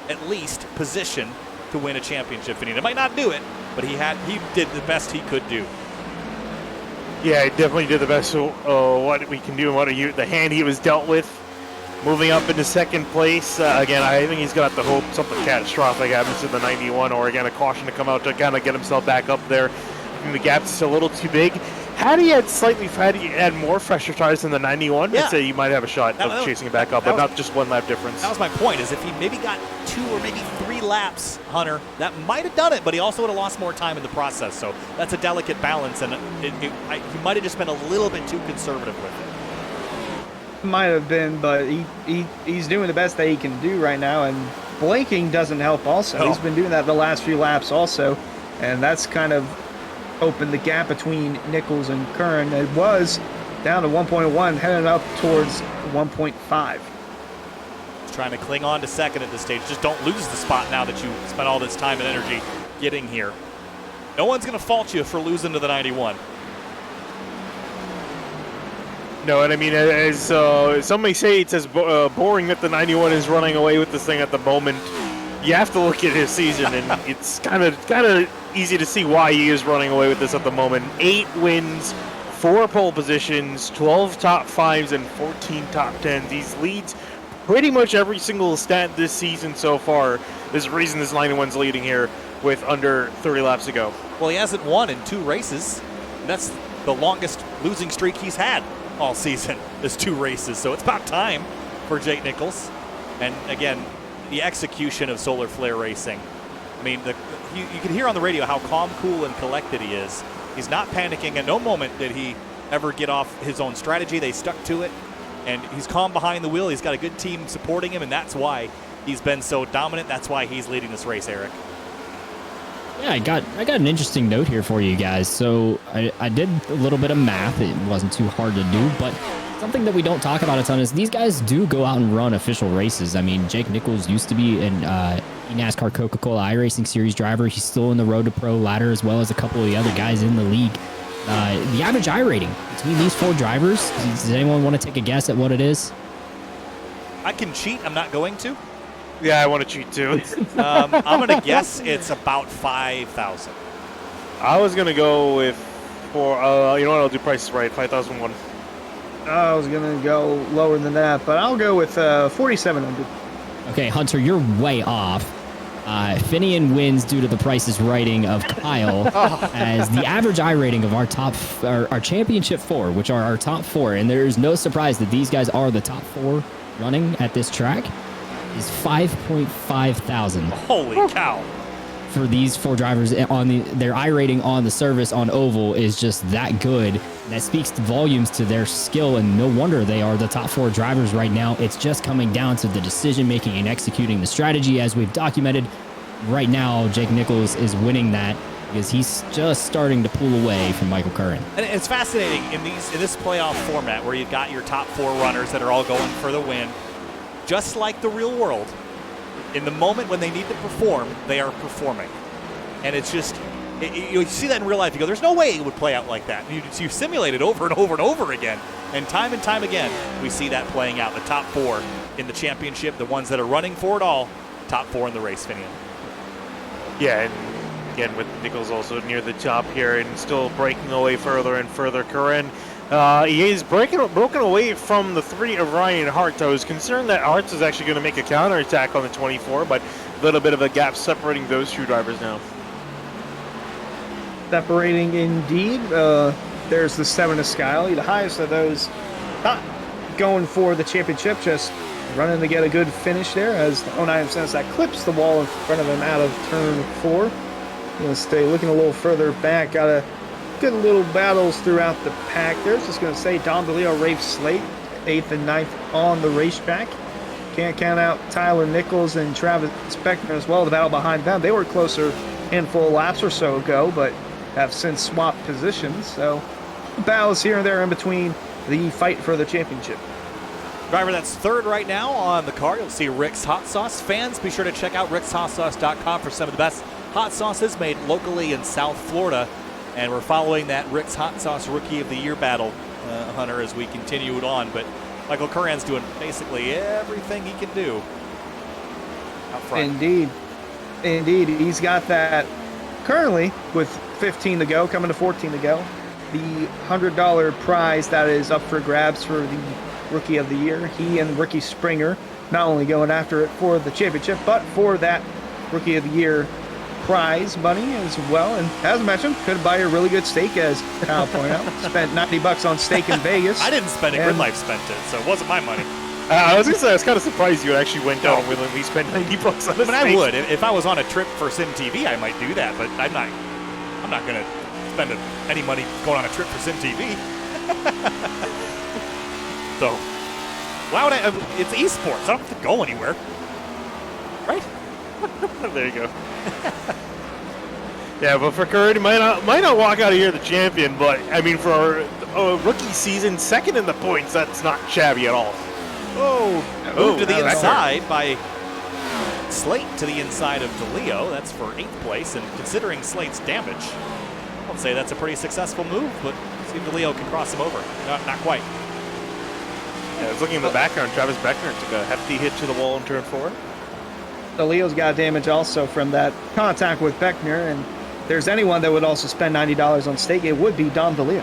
at least position, to win a championship. And he might not do it, but he did the best he could do. Yeah, he definitely did the best what we can do and the hand he was dealt with. Moving up into second place. Again, I think he's got to hope something catastrophic happens to the 91, or again, a caution to come out to kind of get himself back up there. I think the gap's a little too big. Had he had more fresher tires than the 91, I'd say you might have a shot of chasing it back up, but not just one lap difference. That was my point, is if he maybe got 2 or maybe 3 laps, Hunter, that might have done it, but he also would have lost more time in the process. So that's a delicate balance, and he might have just been a little bit too conservative with it. Might have been, but he's doing the best that he can do right now, and blinking doesn't help also. No. He's been doing that the last few laps also, and that's kind of opened the gap between Nichols and Curran. It was down to 1.1, heading up towards 1.5. He's trying to cling on to second at this stage. Just don't lose the spot now that you spent all this time and energy getting here. No one's going to fault you for losing to the 91. No, and I mean, as some may say, it's as boring that the 91 is running away with this thing at the moment. You have to look at his season, and it's kind of easy to see why he is running away with this at the moment. 8 wins, 4 pole positions, 12 top 5s, and 14 top 10s. These leads pretty much every single stat this season so far. There's a reason this 91's leading here with under 30 laps to go. Well, he hasn't won in 2 races. That's the longest losing streak he's had all season, is 2 races. So it's about time for Jake Nichols. And again, the execution of Solar Flare Racing. I mean, you can hear on the radio how calm, cool, and collected he is. He's not panicking. At no moment did he ever get off his own strategy. They stuck to it, and he's calm behind the wheel. He's got a good team supporting him, and that's why he's been so dominant. That's why he's leading this race, Eric. Yeah, I got an interesting note here for you guys. So I did a little bit of math. It wasn't too hard to do, but something that we don't talk about a ton is these guys do go out and run official races. I mean, Jake Nichols used to be an NASCAR Coca-Cola iRacing Series driver. He's still in the Road to Pro ladder, as well as a couple of the other guys in the league. The average iRating between these 4 drivers, does anyone want to take a guess at what it is? I can cheat. I'm not going to. Yeah, I want to cheat too. I'm going to guess it's about 5,000. I was going to go with, you know what, I'll do prices right, 5,001. I was going to go lower than that, but I'll go with 4,700. Okay, Hunter, you're way off. Finian wins due to the prices writing of Kyle, as the average iRating of our championship 4, which are our top 4, and there's no surprise that these guys are the top 4 running at this track, is 5.5 thousand. Holy cow. For these 4 drivers, their iRating on the service on oval is just that good. That speaks volumes to their skill, and no wonder they are the top 4 drivers right now. It's just coming down to the decision making and executing the strategy, as we've documented. Right now, Jake Nichols is winning that because he's just starting to pull away from Michael Curran. And it's fascinating in this playoff format where you've got your top 4 runners that are all going for the win. just like the real world, in the moment when they need to perform, they are performing. And it's just, you see that in real life. You go, there's no way it would play out like that. You simulate it over and over and over again. And time again, we see that playing out. The top 4 in the championship, the ones that are running for it all, top 4 in the race, Finian. Yeah, and again with Nichols also near the top here and still breaking away further and further. Curran, he is broken away from the 3 of Ryan Hart. I was concerned that Hart is actually going to make a counterattack on the 24, but a little bit of a gap separating those 2 drivers now. Separating indeed. There's the 7 of Skyly, the highest of those. Not going for the championship, just running to get a good finish there as the 09 Sense that clips the wall in front of him out of turn 4. Gonna stay looking a little further back. Got a good little battles throughout the pack there. Just gonna say Dom DeLeo, Rafe Slate, 8th and 9th on the racetrack. Can't count out Tyler Nichols and Travis Beckner as well. The battle behind them. They were closer handful of laps or so ago, but have since swapped positions. So battles here and there in between the fight for the championship. Driver that's 3rd right now on the car, you'll see Rick's Hot Sauce. Fans, be sure to check out rickshotsauce.com for some of the best hot sauces made locally in South Florida. And we're following that Rick's Hot Sauce Rookie of the Year battle, Hunter, as we continue it on. But Michael Curran's doing basically everything he can do out front. Indeed. He's got that currently with 15 to go, coming to 14 to go. The $100 prize that is up for grabs for the Rookie of the Year. He and Ricky Springer not only going after it for the championship, but for that Rookie of the Year prize money as well. And as mentioned, could buy a really good steak, as Kyle pointed out. Spent $90 on steak in Vegas. I didn't spend it. Gridlife spent it, so it wasn't my money. I was going to say, I was kind of surprised you actually went down and willingly spent $90 on a steak. I would. If I was on a trip for Sim TV, I might do that, but I'm not going to spend any money going on a trip for Sim TV. So, why would I? It's esports. I don't have to go anywhere, right? There you go. Yeah, but for Curry, might not walk out of here the champion, but I mean for a rookie season, 2nd in the points, that's not shabby at all. Moved to the inside by Slate to the inside of DeLeo. That's for 8th place, and considering Slate's damage, I'd say that's a pretty successful move, but see if DeLeo can cross him over. Not quite. Yeah, I was looking in the background. Travis Beckner took a hefty hit to the wall in turn 4. DeLeo's got damage also from that contact with Beckner, and if there's anyone that would also spend $90 on steak, it would be Dom DeLeo.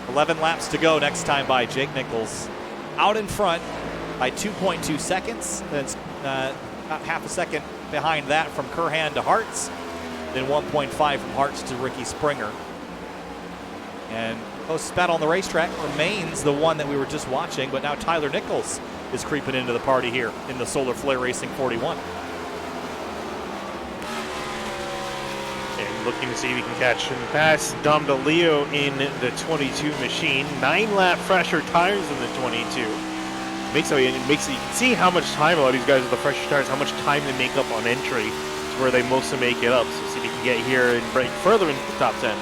11 laps to go next time by Jake Nichols. Out in front by 2.2 seconds. That's about half a second behind that from Curhan to Hartz. Then 1.5 from Hartz to Ricky Springer. And closest battle on the racetrack remains the one that we were just watching, but now Tyler Nichols is creeping into the party here in the Solar Flare Racing 41. And looking to see if he can catch and pass Dom DeLeo in the 22 machine. 9-lap fresher tires in the 22. You can see how much time a lot of these guys with the fresher tires, how much time they make up on entry to where they mostly make it up. So see if he can get here and break further into the top 10.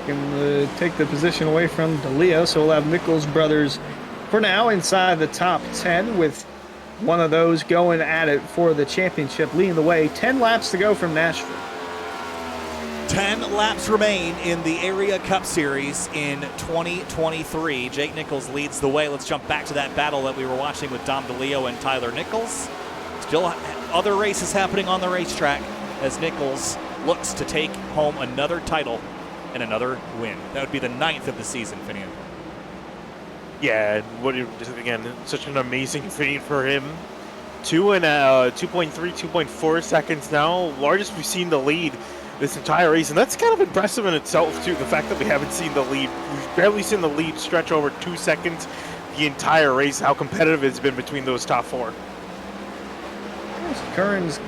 Can take the position away from DeLeo, so we'll have Nichols brothers for now inside the top 10 with one of those going at it for the championship, leading the way. 10 laps to go from Nashville. 10 laps remain in the Area Cup Series in 2023. Jake Nichols leads the way. Let's jump back to that battle that we were watching with Dom DeLeo and Tyler Nichols. Still other races happening on the racetrack as Nichols looks to take home another title and another win. That would be the 9th of the season, Finian. Yeah, again, such an amazing feat for him. 2.3, 2.4 seconds now, largest we've seen the lead this entire race, and that's kind of impressive in itself too. The fact that we haven't seen the lead, we've barely seen the lead stretch over 2 seconds the entire race. How competitive it's been between those top 4. Curran's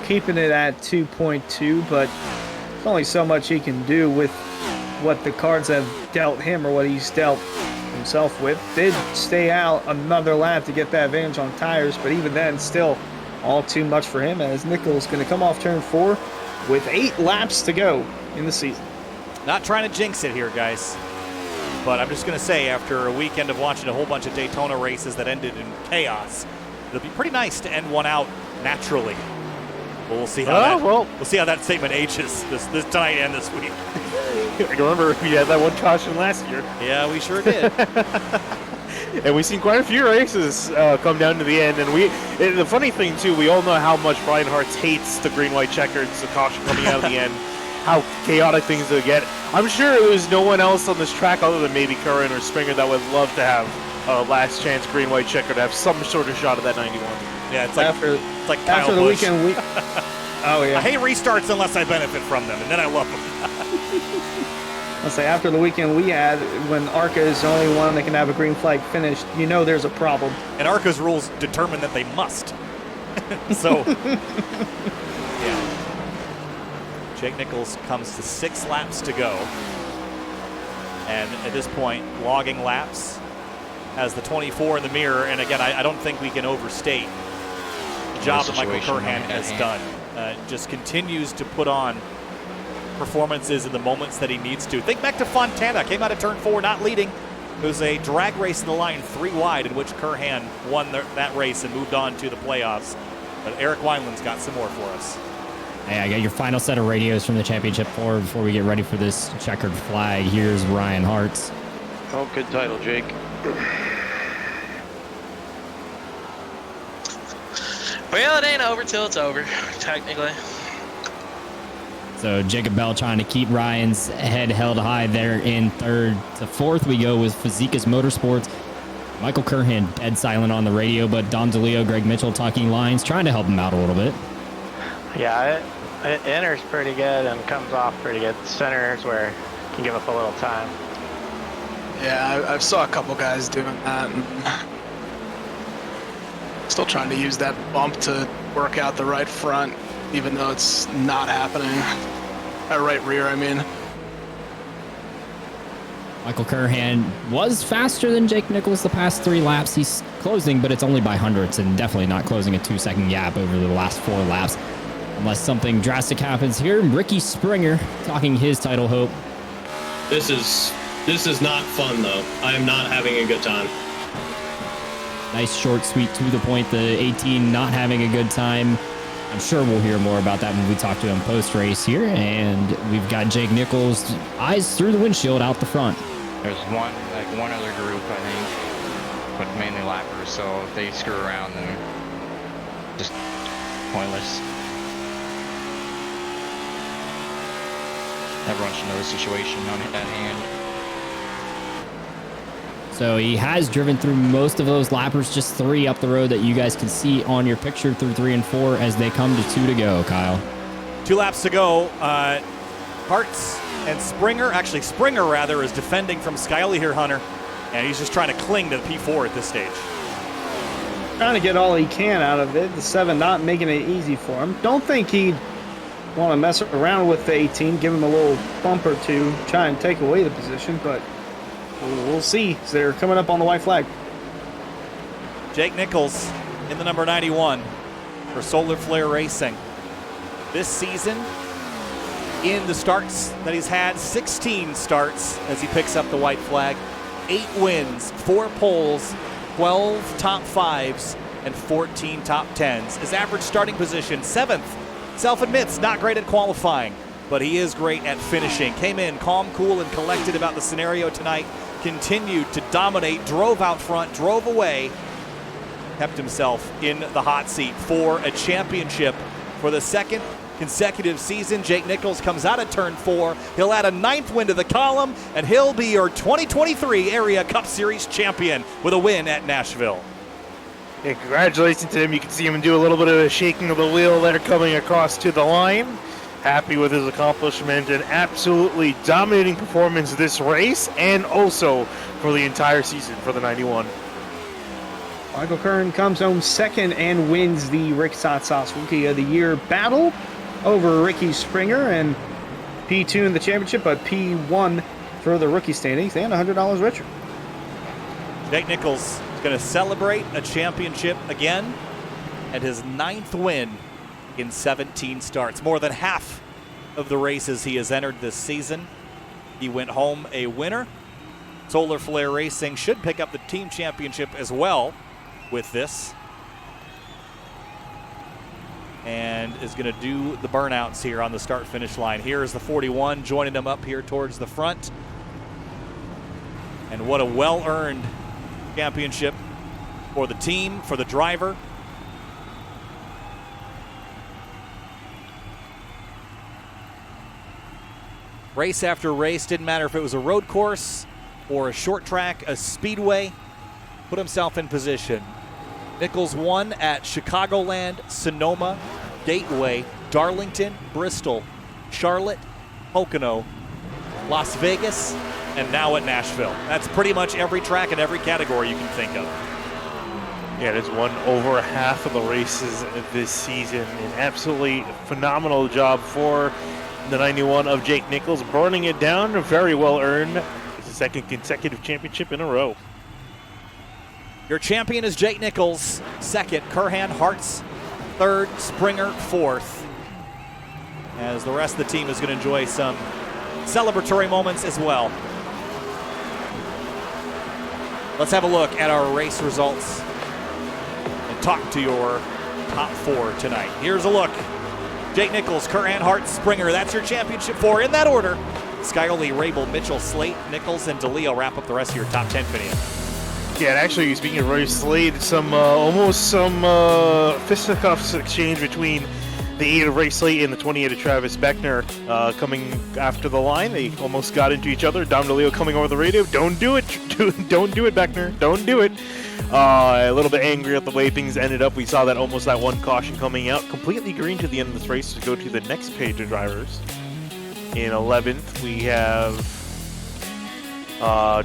keeping it at 2.2, but there's only so much he can do with what the cards have dealt him or what he's dealt himself with. Did stay out another lap to get that advantage on tires, but even then, still all too much for him as Nichols going to come off turn 4 with 8 laps to go in the season. Not trying to jinx it here, guys. But I'm just going to say, after a weekend of watching a whole bunch of Daytona races that ended in chaos, it'll be pretty nice to end one out naturally. We'll see how we'll see how that statement ages this tonight and this week. I remember we had that one caution last year. Yeah, we sure did. And we've seen quite a few races come down to the end. And the funny thing, too, we all know how much Brian Hartz hates the green-white checkers, the caution coming out of the end, how chaotic things will get. I'm sure there was no one else on this track other than maybe Curran or Springer that would love to have a last chance green-white checker to have some sort of shot at that 91. Yeah, it's like Kyle after the Busch. weekend. Oh yeah. I hate restarts unless I benefit from them, and then I love them. Let's say after the weekend we had, when ARCA is the only one that can have a green flag finished, you know there's a problem. And ARCA's rules determine that they must. So, yeah. Jake Nichols comes to 6 laps to go. And at this point, logging laps, has the 24 in the mirror. And again, I don't think we can overstate the job that Michael Curhan has done. Just continues to put on performances in the moments that he needs to. Think back to Fontana, came out of turn 4 not leading. It was a drag race in the line 3 wide in which Curhan won that race and moved on to the playoffs. But Eric Wineland's got some more for us. Hey, I got your final set of radios from the championship 4 before we get ready for this checkered flag. Here's Ryan Hartz. Oh, good title, Jake. Well, it ain't over till it's over, technically. So Jacob Bell trying to keep Ryan's head held high there in 3rd. To 4th we go with Fazekas Motorsports. Michael Curhan dead silent on the radio, but Dom DeLeo, Greg Mitchell talking lines, trying to help him out a little bit. Yeah, it enters pretty good and comes off pretty good. Center is where it can give up a little time. Yeah, I saw a couple guys doing that. And still trying to use that bump to work out the right front, even though it's not happening. Right rear, I mean. Michael Curhan was faster than Jake Nichols the past 3 laps. He's closing, but it's only by hundredths and definitely not closing a 2-second gap over the last 4 laps. Unless something drastic happens here. Ricky Springer talking his title hope. This is not fun, though. I am not having a good time. Nice, short, sweet, to the point. The 18 not having a good time. I'm sure we'll hear more about that when we talk to him post-race here. And we've got Jake Nichols' eyes through the windshield out the front. There's one other group, I think, but mainly lappers, so if they screw around, then just pointless. Everyone should know the situation at hand. So he has driven through most of those lappers, just 3 up the road that you guys can see on your picture through 3 and 4 as they come to 2 to go, Kyle. 2 laps to go. Hartz and Springer, is defending from Skyley here, Hunter. And he's just trying to cling to the P4 at this stage. Trying to get all he can out of it. The 7 not making it easy for him. Don't think he'd want to mess around with the 18, give him a little bump or 2, try and take away the position, but we'll see. They're coming up on the white flag. Jake Nichols in the number 91 for Solar Flare Racing. This season, in the starts that he's had, 16 starts as he picks up the white flag, 8 wins, 4 poles, 12 top 5s, and 14 top 10s. His average starting position, 7th. Self-admits not great at qualifying, but he is great at finishing. Came in calm, cool, and collected about the scenario tonight. Continued to dominate, drove out front, drove away, kept himself in the hot seat for a championship for the 2nd consecutive season. Jake Nichols comes out of turn 4. He'll add a 9th win to the column, and he'll be your 2023 Area Cup Series champion with a win at Nashville. Yeah, congratulations to him. You can see him do a little bit of a shaking of the wheel there coming across to the line. Happy with his accomplishment and absolutely dominating performance this race and also for the entire season for the 91. Michael Curran comes home 2nd and wins the Rick Satsas Rookie of the Year battle over Ricky Springer, and P2 in the championship, but P1 for the rookie standings and $100 richer. Jake Nichols is going to celebrate a championship again and his 9th win in 17 starts. More than half of the races he has entered this season, he went home a winner. Solar Flare Racing should pick up the team championship as well with this. And is going to do the burnouts here on the start-finish line. Here's the 41 joining them up here towards the front. And what a well-earned championship for the team, for the driver. Race after race, didn't matter if it was a road course or a short track, a speedway, put himself in position. Nichols won at Chicagoland, Sonoma, Gateway, Darlington, Bristol, Charlotte, Pocono, Las Vegas, and now at Nashville. That's pretty much every track in every category you can think of. Yeah, it has won over half of the races this season. An absolutely phenomenal job for the 91 of Jake Nichols, burning it down. Very well earned. It's the second consecutive championship in a row. Your champion is Jake Nichols. Second, Kurhan Hartz. Third, Springer. Fourth. As the rest of the team is going to enjoy some celebratory moments as well. Let's have a look at our race results and talk to your top four tonight. Here's a look. Jake Nichols, Kurhan Hartz, Springer. That's your championship four in that order. Skyler, Rabel, Mitchell, Slate, Nichols, and DeLeo wrap up the rest of your top 10, Finian. Yeah, and actually, speaking of Roy Slade, almost some fisticuffs exchange between the 8 of Ray Slate and the 28 of Travis Beckner coming after the line. They almost got into each other. Dom DeLeo coming over the radio. Don't do it. Don't do it, Beckner. Don't do it. A little bit angry at the way things ended up. We saw that almost that one caution coming out. Completely green to the end of this race to go to the next page of drivers. In 11th, we have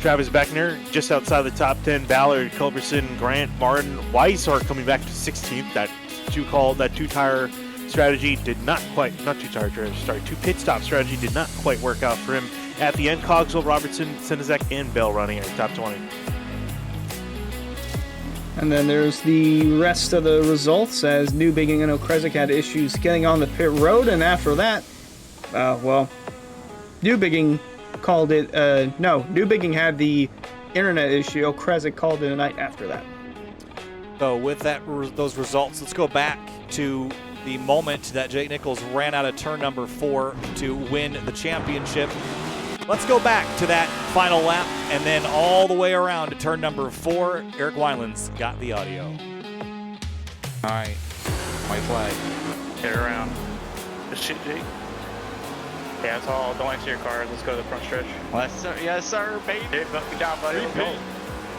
Travis Beckner just outside the top 10. Ballard, Culberson, Grant, Martin, Weishart coming back to 16th. That two-tire strategy did not quite, two pit stop strategy did not quite work out for him. At the end, Cogswell, Robertson, Sinizek, and Bell running at the top 20. And then there's the rest of the results as Newbigging and Okrezik had issues getting on the pit road, and after that, Newbigging called it, Newbigging had the internet issue. Okrezik called it a night after that. So with those results, let's go back to the moment that Jake Nichols ran out of turn number 4 to win the championship. Let's go back to that final lap and then all the way around to turn number 4. Eric Wineland's got the audio. All right, white flag. Get around. Good shit, Jake. Yeah, that's all. Don't answer your car. Let's go to the front stretch. Yes, sir, baby. Hey, buck me down, buddy. Let's go.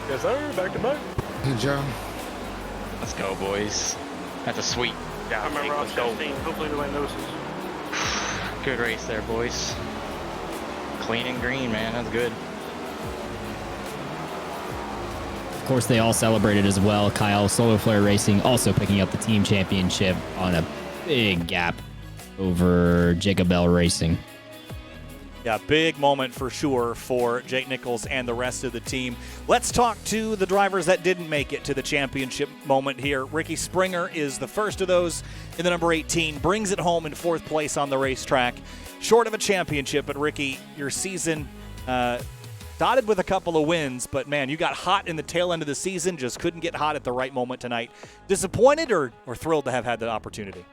Yes, sir. Back to back. Good job. Let's go, boys. That's a sweep. Yeah, I'm around 16. Hopefully nobody notices. Good race there, boys. Clean and green, man. That's good. Of course, they all celebrated as well. Kyle, Solar Flare Racing, also picking up the team championship on a big gap over Jacob Bell Racing. Yeah, big moment for sure for Jake Nichols and the rest of the team. Let's talk to the drivers that didn't make it to the championship moment here. Ricky Springer is the first of those in the number 18, brings it home in 4th place on the racetrack. Short of a championship, but Ricky, your season dotted with a couple of wins, but man, you got hot in the tail end of the season, just couldn't get hot at the right moment tonight. Disappointed or thrilled to have had the opportunity?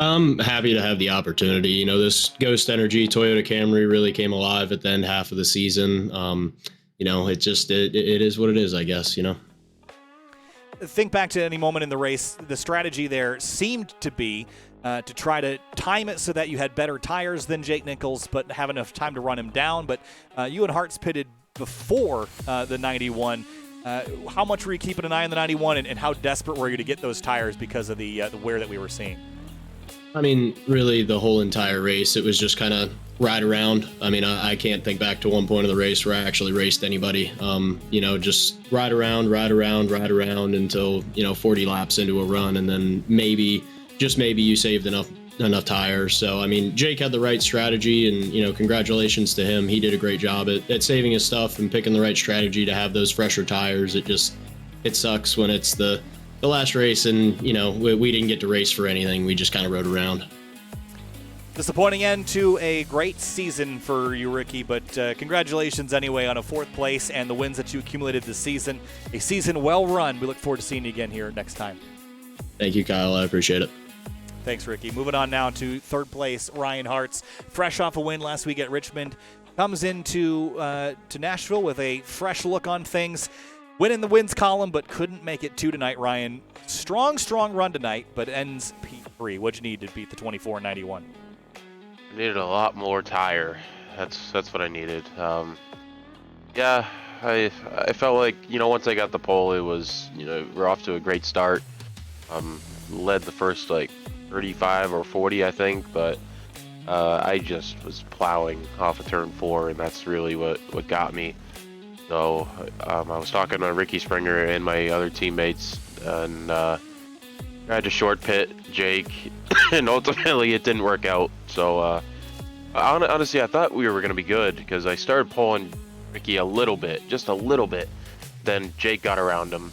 I'm happy to have the opportunity. You know, this Ghost Energy Toyota Camry really came alive at the end half of the season. You know, it is what it is, I guess, you know. Think back to any moment in the race. The strategy there seemed to be to try to time it so that you had better tires than Jake Nichols, but have enough time to run him down. But you and Hartz pitted before the 91. How much were you keeping an eye on the 91, and how desperate were you to get those tires because of the wear that we were seeing? I mean, really the whole entire race, it was just kind of ride around. I mean, I can't think back to one point of the race where I actually raced anybody. You know, just ride around until, 40 laps into a run, and then maybe you saved enough tires. So, I mean, Jake had the right strategy, and, congratulations to him. He did a great job at saving his stuff and picking the right strategy to have those fresher tires. It sucks when it's the last race and, we didn't get to race for anything. We just kind of rode around. Disappointing end to a great season for you, Ricky, but congratulations anyway on a 4th place and the wins that you accumulated this season. A season well run. We look forward to seeing you again here next time. Thank you, Kyle. I appreciate it. Thanks, Ricky. Moving on now to 3rd place, Ryan Hartz. Fresh off a win last week at Richmond. Comes into to Nashville with a fresh look on things. Win in the wins column, but couldn't make it 2 tonight, Ryan. Strong run tonight, but ends P3. What'd you need to beat the 24.91? I needed a lot more tire. That's what I needed. Yeah, I felt like, once I got the pole, it was, we're off to a great start. Led the first 35 or 40, I think, but I just was plowing off of turn 4, and that's really what got me. So I was talking to Ricky Springer and my other teammates, and I had to short pit Jake, and ultimately it didn't work out. So honestly, I thought we were going to be good because I started pulling Ricky a little bit, just a little bit. Then Jake got around him,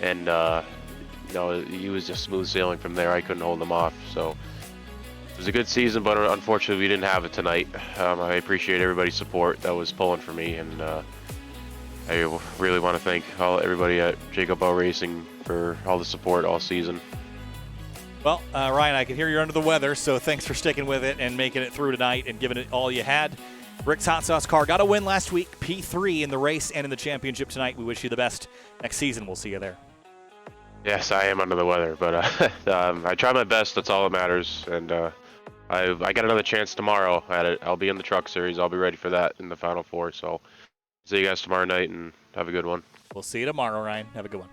and he was just smooth sailing from there. I couldn't hold him off. So it was a good season, but unfortunately we didn't have it tonight. I appreciate everybody's support that was pulling for me, and I really want to thank everybody at Jacob Bell Racing for all the support all season. Well, Ryan, I can hear you're under the weather, so thanks for sticking with it and making it through tonight and giving it all you had. Rick's Hot Sauce car got a win last week, P3 in the race and in the championship tonight. We wish you the best. Next season, we'll see you there. Yes, I am under the weather, but I try my best. That's all that matters. And I got another chance tomorrow at it. I'll be in the truck series. I'll be ready for that in the Final Four. So see you guys tomorrow night, and have a good one. We'll see you tomorrow, Ryan. Have a good one.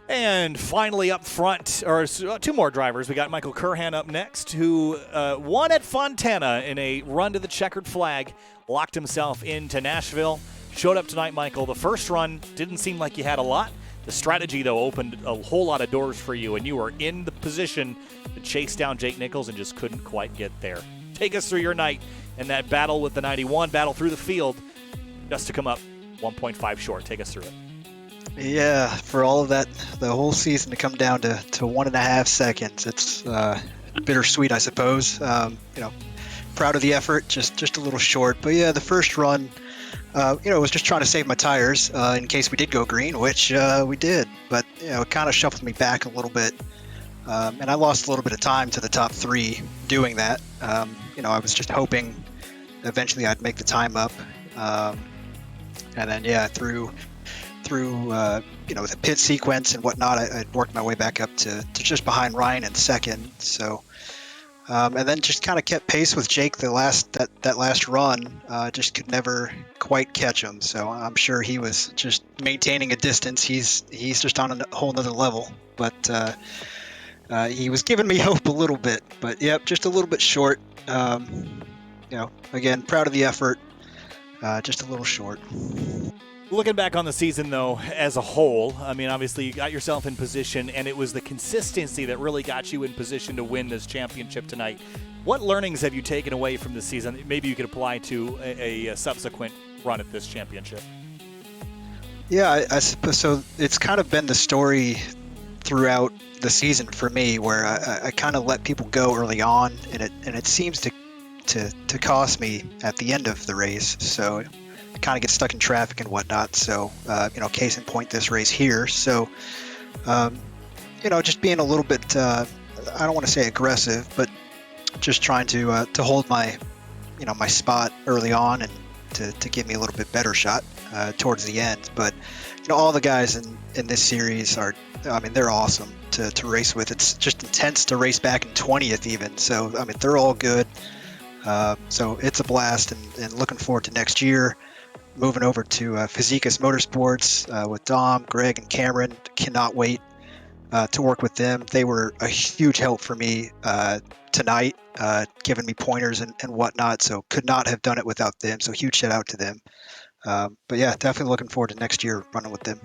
And finally up front, or 2 more drivers. We got Michael Curhan up next, who won at Fontana in a run to the checkered flag, locked himself into Nashville. Showed up tonight, Michael. The first run didn't seem like you had a lot. The strategy, though, opened a whole lot of doors for you, and you were in the position to chase down Jake Nichols and just couldn't quite get there. Take us through your night and that battle with the 91, battle through the field, just to come up 1.5 short. Take us through it. Yeah, for all of that, the whole season to come down to 1.5 seconds. It's bittersweet, I suppose. Proud of the effort, just a little short. But yeah, the first run, was just trying to save my tires in case we did go green, which we did. But it kind of shuffled me back a little bit, and I lost a little bit of time to the top 3 doing that. I was just hoping eventually I'd make the time up, and then through the pit sequence and whatnot, I'd worked my way back up to just behind Ryan in second. So, and then just kind of kept pace with Jake that last run. Just could never quite catch him. So I'm sure he was just maintaining a distance. He's just on a whole nother level. But he was giving me hope a little bit. But yep, just a little bit short. Again, proud of the effort. Just a little short. Looking back on the season, though, as a whole, I mean, obviously you got yourself in position, and it was the consistency that really got you in position to win this championship tonight. What learnings have you taken away from the season that maybe you could apply to a subsequent run at this championship? Yeah, I suppose so. It's kind of been the story throughout the season for me, where I kind of let people go early on, and it seems to cost me at the end of the race. So kind of get stuck in traffic and whatnot. So, case in point, this race here. So, just being a little bit, I don't want to say aggressive, but just trying to hold my spot early on and to give me a little bit better shot towards the end. But, all the guys in this series they're awesome to race with. It's just intense to race back in 20th even. So, they're all good. So it's a blast, and looking forward to next year. Moving over to Physicus Motorsports with Dom, Greg, and Cameron. Cannot wait to work with them. They were a huge help for me tonight, giving me pointers and whatnot. So could not have done it without them. So huge shout out to them. But yeah, definitely looking forward to next year running with them.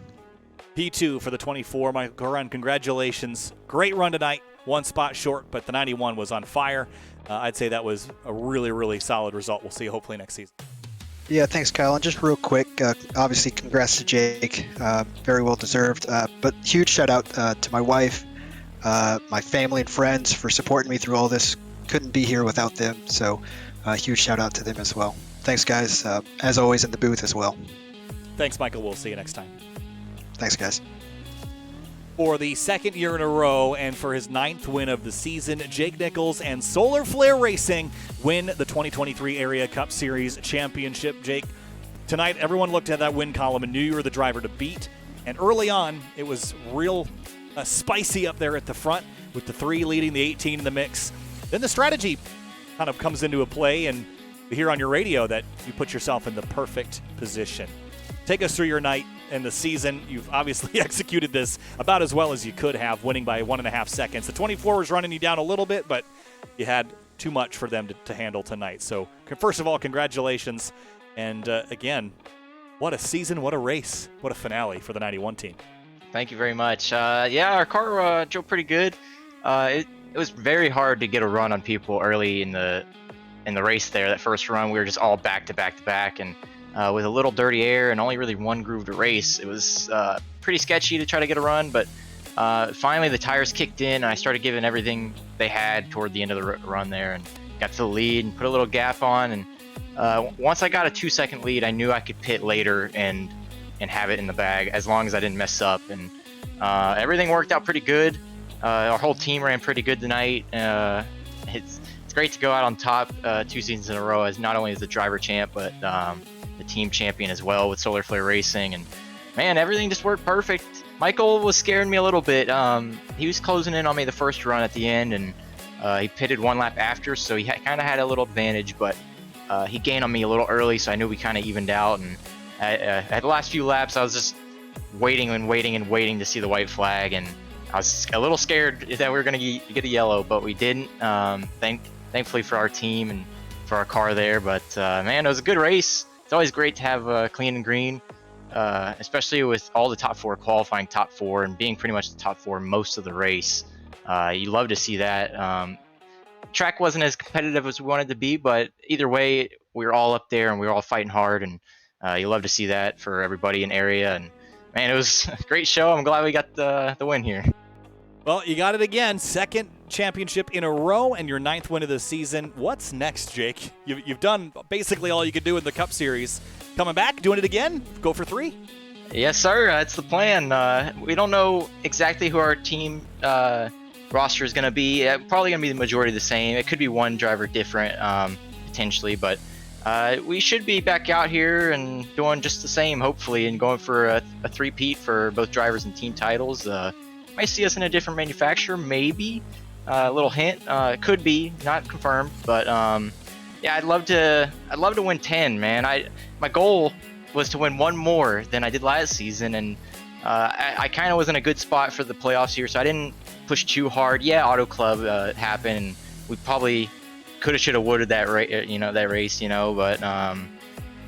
P2 for the 24. Michael Curran, congratulations. Great run tonight. 1 spot short, but the 91 was on fire. I'd say that was a really, really solid result. We'll see you hopefully next season. Yeah, thanks, Kyle. And just real quick, obviously, congrats to Jake. Very well deserved. But huge shout out to my wife, my family and friends for supporting me through all this couldn't be here without them. So huge shout out to them as well. Thanks, guys. As always, in the booth as well. Thanks, Michael. We'll see you next time. Thanks, guys. For the second year in a row and for his 9th win of the season, Jake Nichols and Solar Flare Racing win the 2023 Area Cup Series Championship. Jake, tonight everyone looked at that win column and knew you were the driver to beat. And early on, it was real spicy up there at the front with the 3 leading, the 18 in the mix. Then the strategy kind of comes into a play, and we hear on your radio that you put yourself in the perfect position. Take us through your night and the season. You've obviously executed this about as well as you could have, winning by 1.5 seconds. The 24 was running you down a little bit, but you had too much for them to handle tonight. So first of all, congratulations. And again, what a season, what a race, what a finale for the 91 team. Thank you very much. Yeah, our car drove pretty good. It was very hard to get a run on people early in the race there. That first run, we were just all back to back to back, and with a little dirty air and only really one groove to race, it was pretty sketchy to try to get a run. But finally, the tires kicked in, and I started giving everything they had toward the end of the run there, and got to the lead and put a little gap on. And once I got a 2-second lead, I knew I could pit later and have it in the bag as long as I didn't mess up. And everything worked out pretty good. Our whole team ran pretty good tonight. It's great to go out on top 2 seasons in a row as not only as the driver champ, but the team champion as well with Solar Flare Racing. And man, everything just worked perfect. Michael was scaring me a little bit. He was closing in on me the first run at the end, and he pitted 1 lap after, so he kind of had a little advantage, but he gained on me a little early, so I knew we kind of evened out. And at the last few laps, I was just waiting to see the white flag, and I was a little scared that we were going to get a yellow, but we didn't. Thankfully for our team and for our car there. But man, it was a good race. It's always great to have clean and green, especially with all the top 4 qualifying top 4 and being pretty much the top 4 most of the race. You love to see that. Track wasn't as competitive as we wanted to be, but either way, we were all up there and we were all fighting hard, and you love to see that for everybody in area. And man, it was a great show. I'm glad we got the win here. Well, you got it again. 2nd championship in a row and your 9th win of the season. What's next, Jake? You've done basically all you could do in the Cup Series. Coming back, doing it again? Go for 3? Yes, sir. That's the plan. We don't know exactly who our team roster is going to be. Probably going to be the majority the same. It could be one driver different, potentially, but we should be back out here and doing just the same, hopefully, and going for a 3-peat for both drivers and team titles. Might see us in a different manufacturer, maybe. A little hint. It could be, not confirmed, but yeah, I'd love to win 10, man. My goal was to win 1 more than I did last season, and I kind of was in a good spot for the playoffs here, so I didn't push too hard. Yeah, Auto Club happened, and we probably coulda, shoulda, woulda that race, but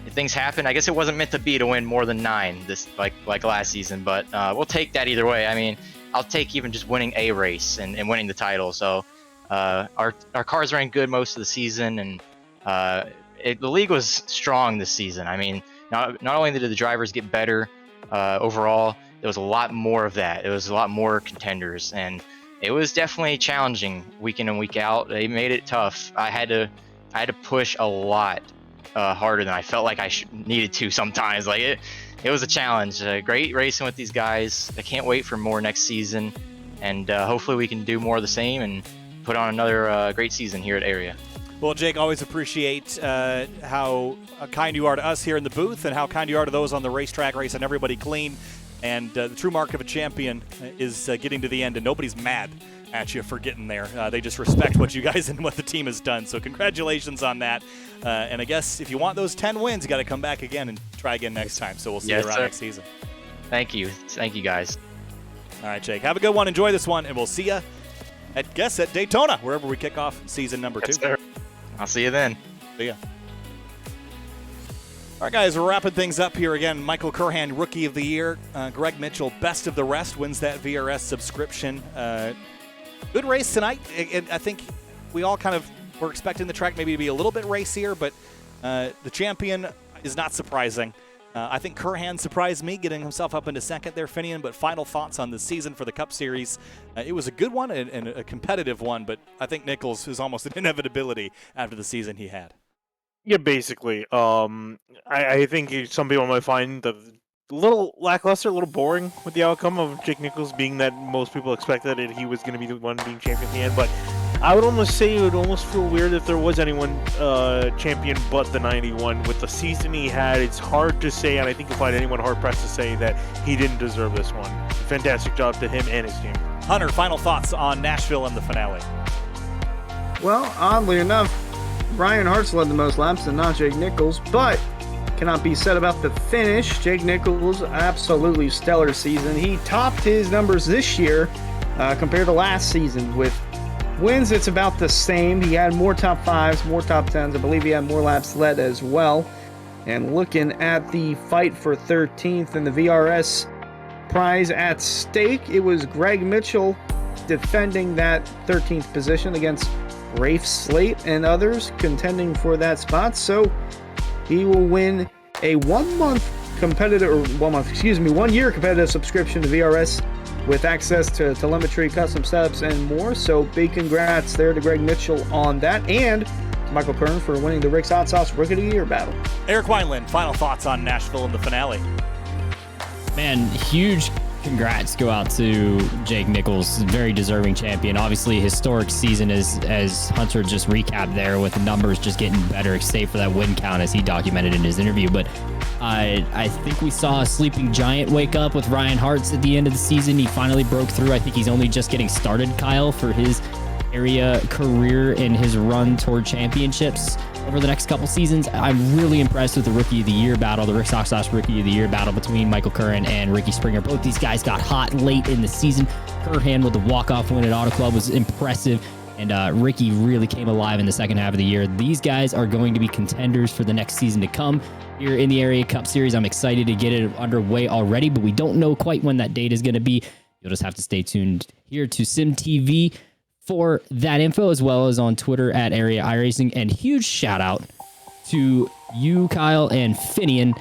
if things happen, I guess it wasn't meant to be to win more than 9 this like last season, but we'll take that either way. I mean, I'll take even just winning a race and winning the title. So our cars ran good most of the season, and the league was strong this season. I mean, not only did the drivers get better overall, there was a lot more of that. It was a lot more contenders, and it was definitely challenging week in and week out. They made it tough. I had to push a lot harder than I felt like I needed to sometimes. Like it was a challenge. Great racing with these guys. I can't wait for more next season, and hopefully we can do more of the same and put on another great season here at Area. Well, Jake, always appreciate how kind you are to us here in the booth and how kind you are to those on the racetrack, racing everybody clean. And the true mark of a champion is getting to the end, and nobody's mad at you for getting there. They just respect what you guys and what the team has done. So congratulations on that. And I guess if you want those 10 wins, you got to come back again and try again next time. So we'll see you around next season. Thank you. Thank you, guys. All right, Jake. Have a good one. Enjoy this one, and we'll see you at Daytona, wherever we kick off season number 2. Sir. I'll see you then. See ya. All right, guys, we're wrapping things up here again. Michael Curhan, Rookie of the Year. Greg Mitchell, Best of the Rest, wins that VRS subscription. Good race tonight. I think we all kind of were expecting the track maybe to be a little bit racier, but the champion is not surprising. I think Curhan surprised me, getting himself up into second there, Finian. But final thoughts on the season for the Cup Series. It was a good one and a competitive one, but I think Nichols is almost an inevitability after the season he had. Yeah, basically. I think some people might find the a little lackluster, a little boring with the outcome of Jake Nichols, being that most people expected that he was going to be the one being champion at the end. But I would almost say it would almost feel weird if there was anyone champion but the 91. With the season he had, it's hard to say, and I think you'll find anyone hard-pressed to say that he didn't deserve this one. Fantastic job to him and his team. Hunter, final thoughts on Nashville and the finale. Well, oddly enough, Ryan Hart's led the most laps and not Jake Nichols, but cannot be said about the finish. Jake Nichols, absolutely stellar season. He topped his numbers this year compared to last season. With wins, it's about the same. He had more top 5s, more top 10s. I believe he had more laps led as well. And looking at the fight for 13th and the VRS prize at stake, it was Greg Mitchell defending that 13th position against Rafe Slate and others contending for that spot. So he will win a 1 year competitive subscription to VRS with access to telemetry, custom setups, and more. So big congrats there to Greg Mitchell on that, and to Michael Kern for winning the Rick's Hot Sauce Rookie of the Year battle. Eric Wineland, final thoughts on Nashville and the finale. Man, huge congrats go out to Jake Nichols, very deserving champion. Obviously, historic season as Hunter just recapped there, with the numbers just getting better, save for that win count as he documented in his interview. But I think we saw a sleeping giant wake up with Ryan Hartz at the end of the season. He finally broke through. I think he's only just getting started, Kyle, for his area career in his run toward championships over the next couple seasons. I'm really impressed with the Rookie of the Year battle, the Rick Sox Rookie of the Year battle between Michael Curran and Ricky Springer. Both these guys got hot late in the season. Curran with the walk-off win at Auto Club was impressive, and Ricky really came alive in the second half of the year. These guys are going to be contenders for the next season to come here in the Area Cup Series. I'm excited to get it underway already, but we don't know quite when that date is going to be. You'll just have to stay tuned here to SimTV for that info, as well as on Twitter at Area iRacing. And huge shout out to you, Kyle, and Finian.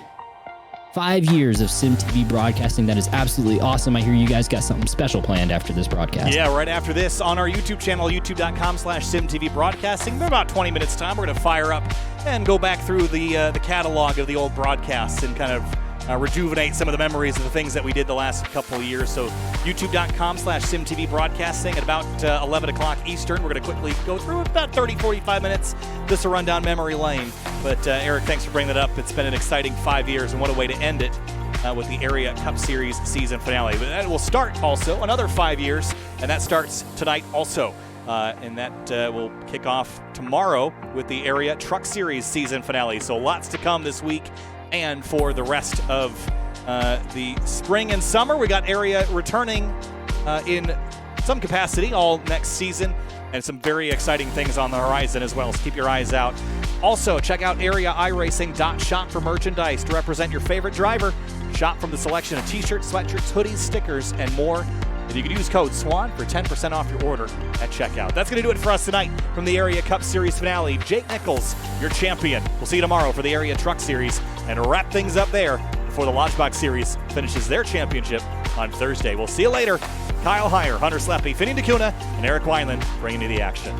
5 years of SimTV broadcasting. That is absolutely awesome. I hear you guys got something special planned after this broadcast. Yeah, right after this on our YouTube channel, youtube.com/SimTV broadcasting. In about 20 minutes time, we're going to fire up and go back through the catalog of the old broadcasts and kind of rejuvenate some of the memories of the things that we did the last couple of years. So youtube.com/SimTV broadcasting at about 11 o'clock Eastern. We're going to quickly go through about 30-45 minutes just to run down memory lane. But Eric, thanks for bringing that up. It's been an exciting 5 years, and what a way to end it with the Area Cup Series season finale. But that will start also another 5 years, and that starts tonight also. And that will kick off tomorrow with the Area Truck Series season finale. So lots to come this week. And for the rest of the spring and summer, we got Area returning in some capacity all next season, and some very exciting things on the horizon as well, so keep your eyes out. Also, check out areiiracing.shop for merchandise to represent your favorite driver. Shop from the selection of t-shirts, sweatshirts, hoodies, stickers, and more. And you can use code SWAN for 10% off your order at checkout. That's going to do it for us tonight from the Area Cup Series finale. Jake Nichols, your champion. We'll see you tomorrow for the Area Truck Series and wrap things up there before the Launchbox Series finishes their championship on Thursday. We'll see you later. Kyle Heyer, Hunter Sleppy, Finian DeCuna, and Eric Wineland bringing you the action.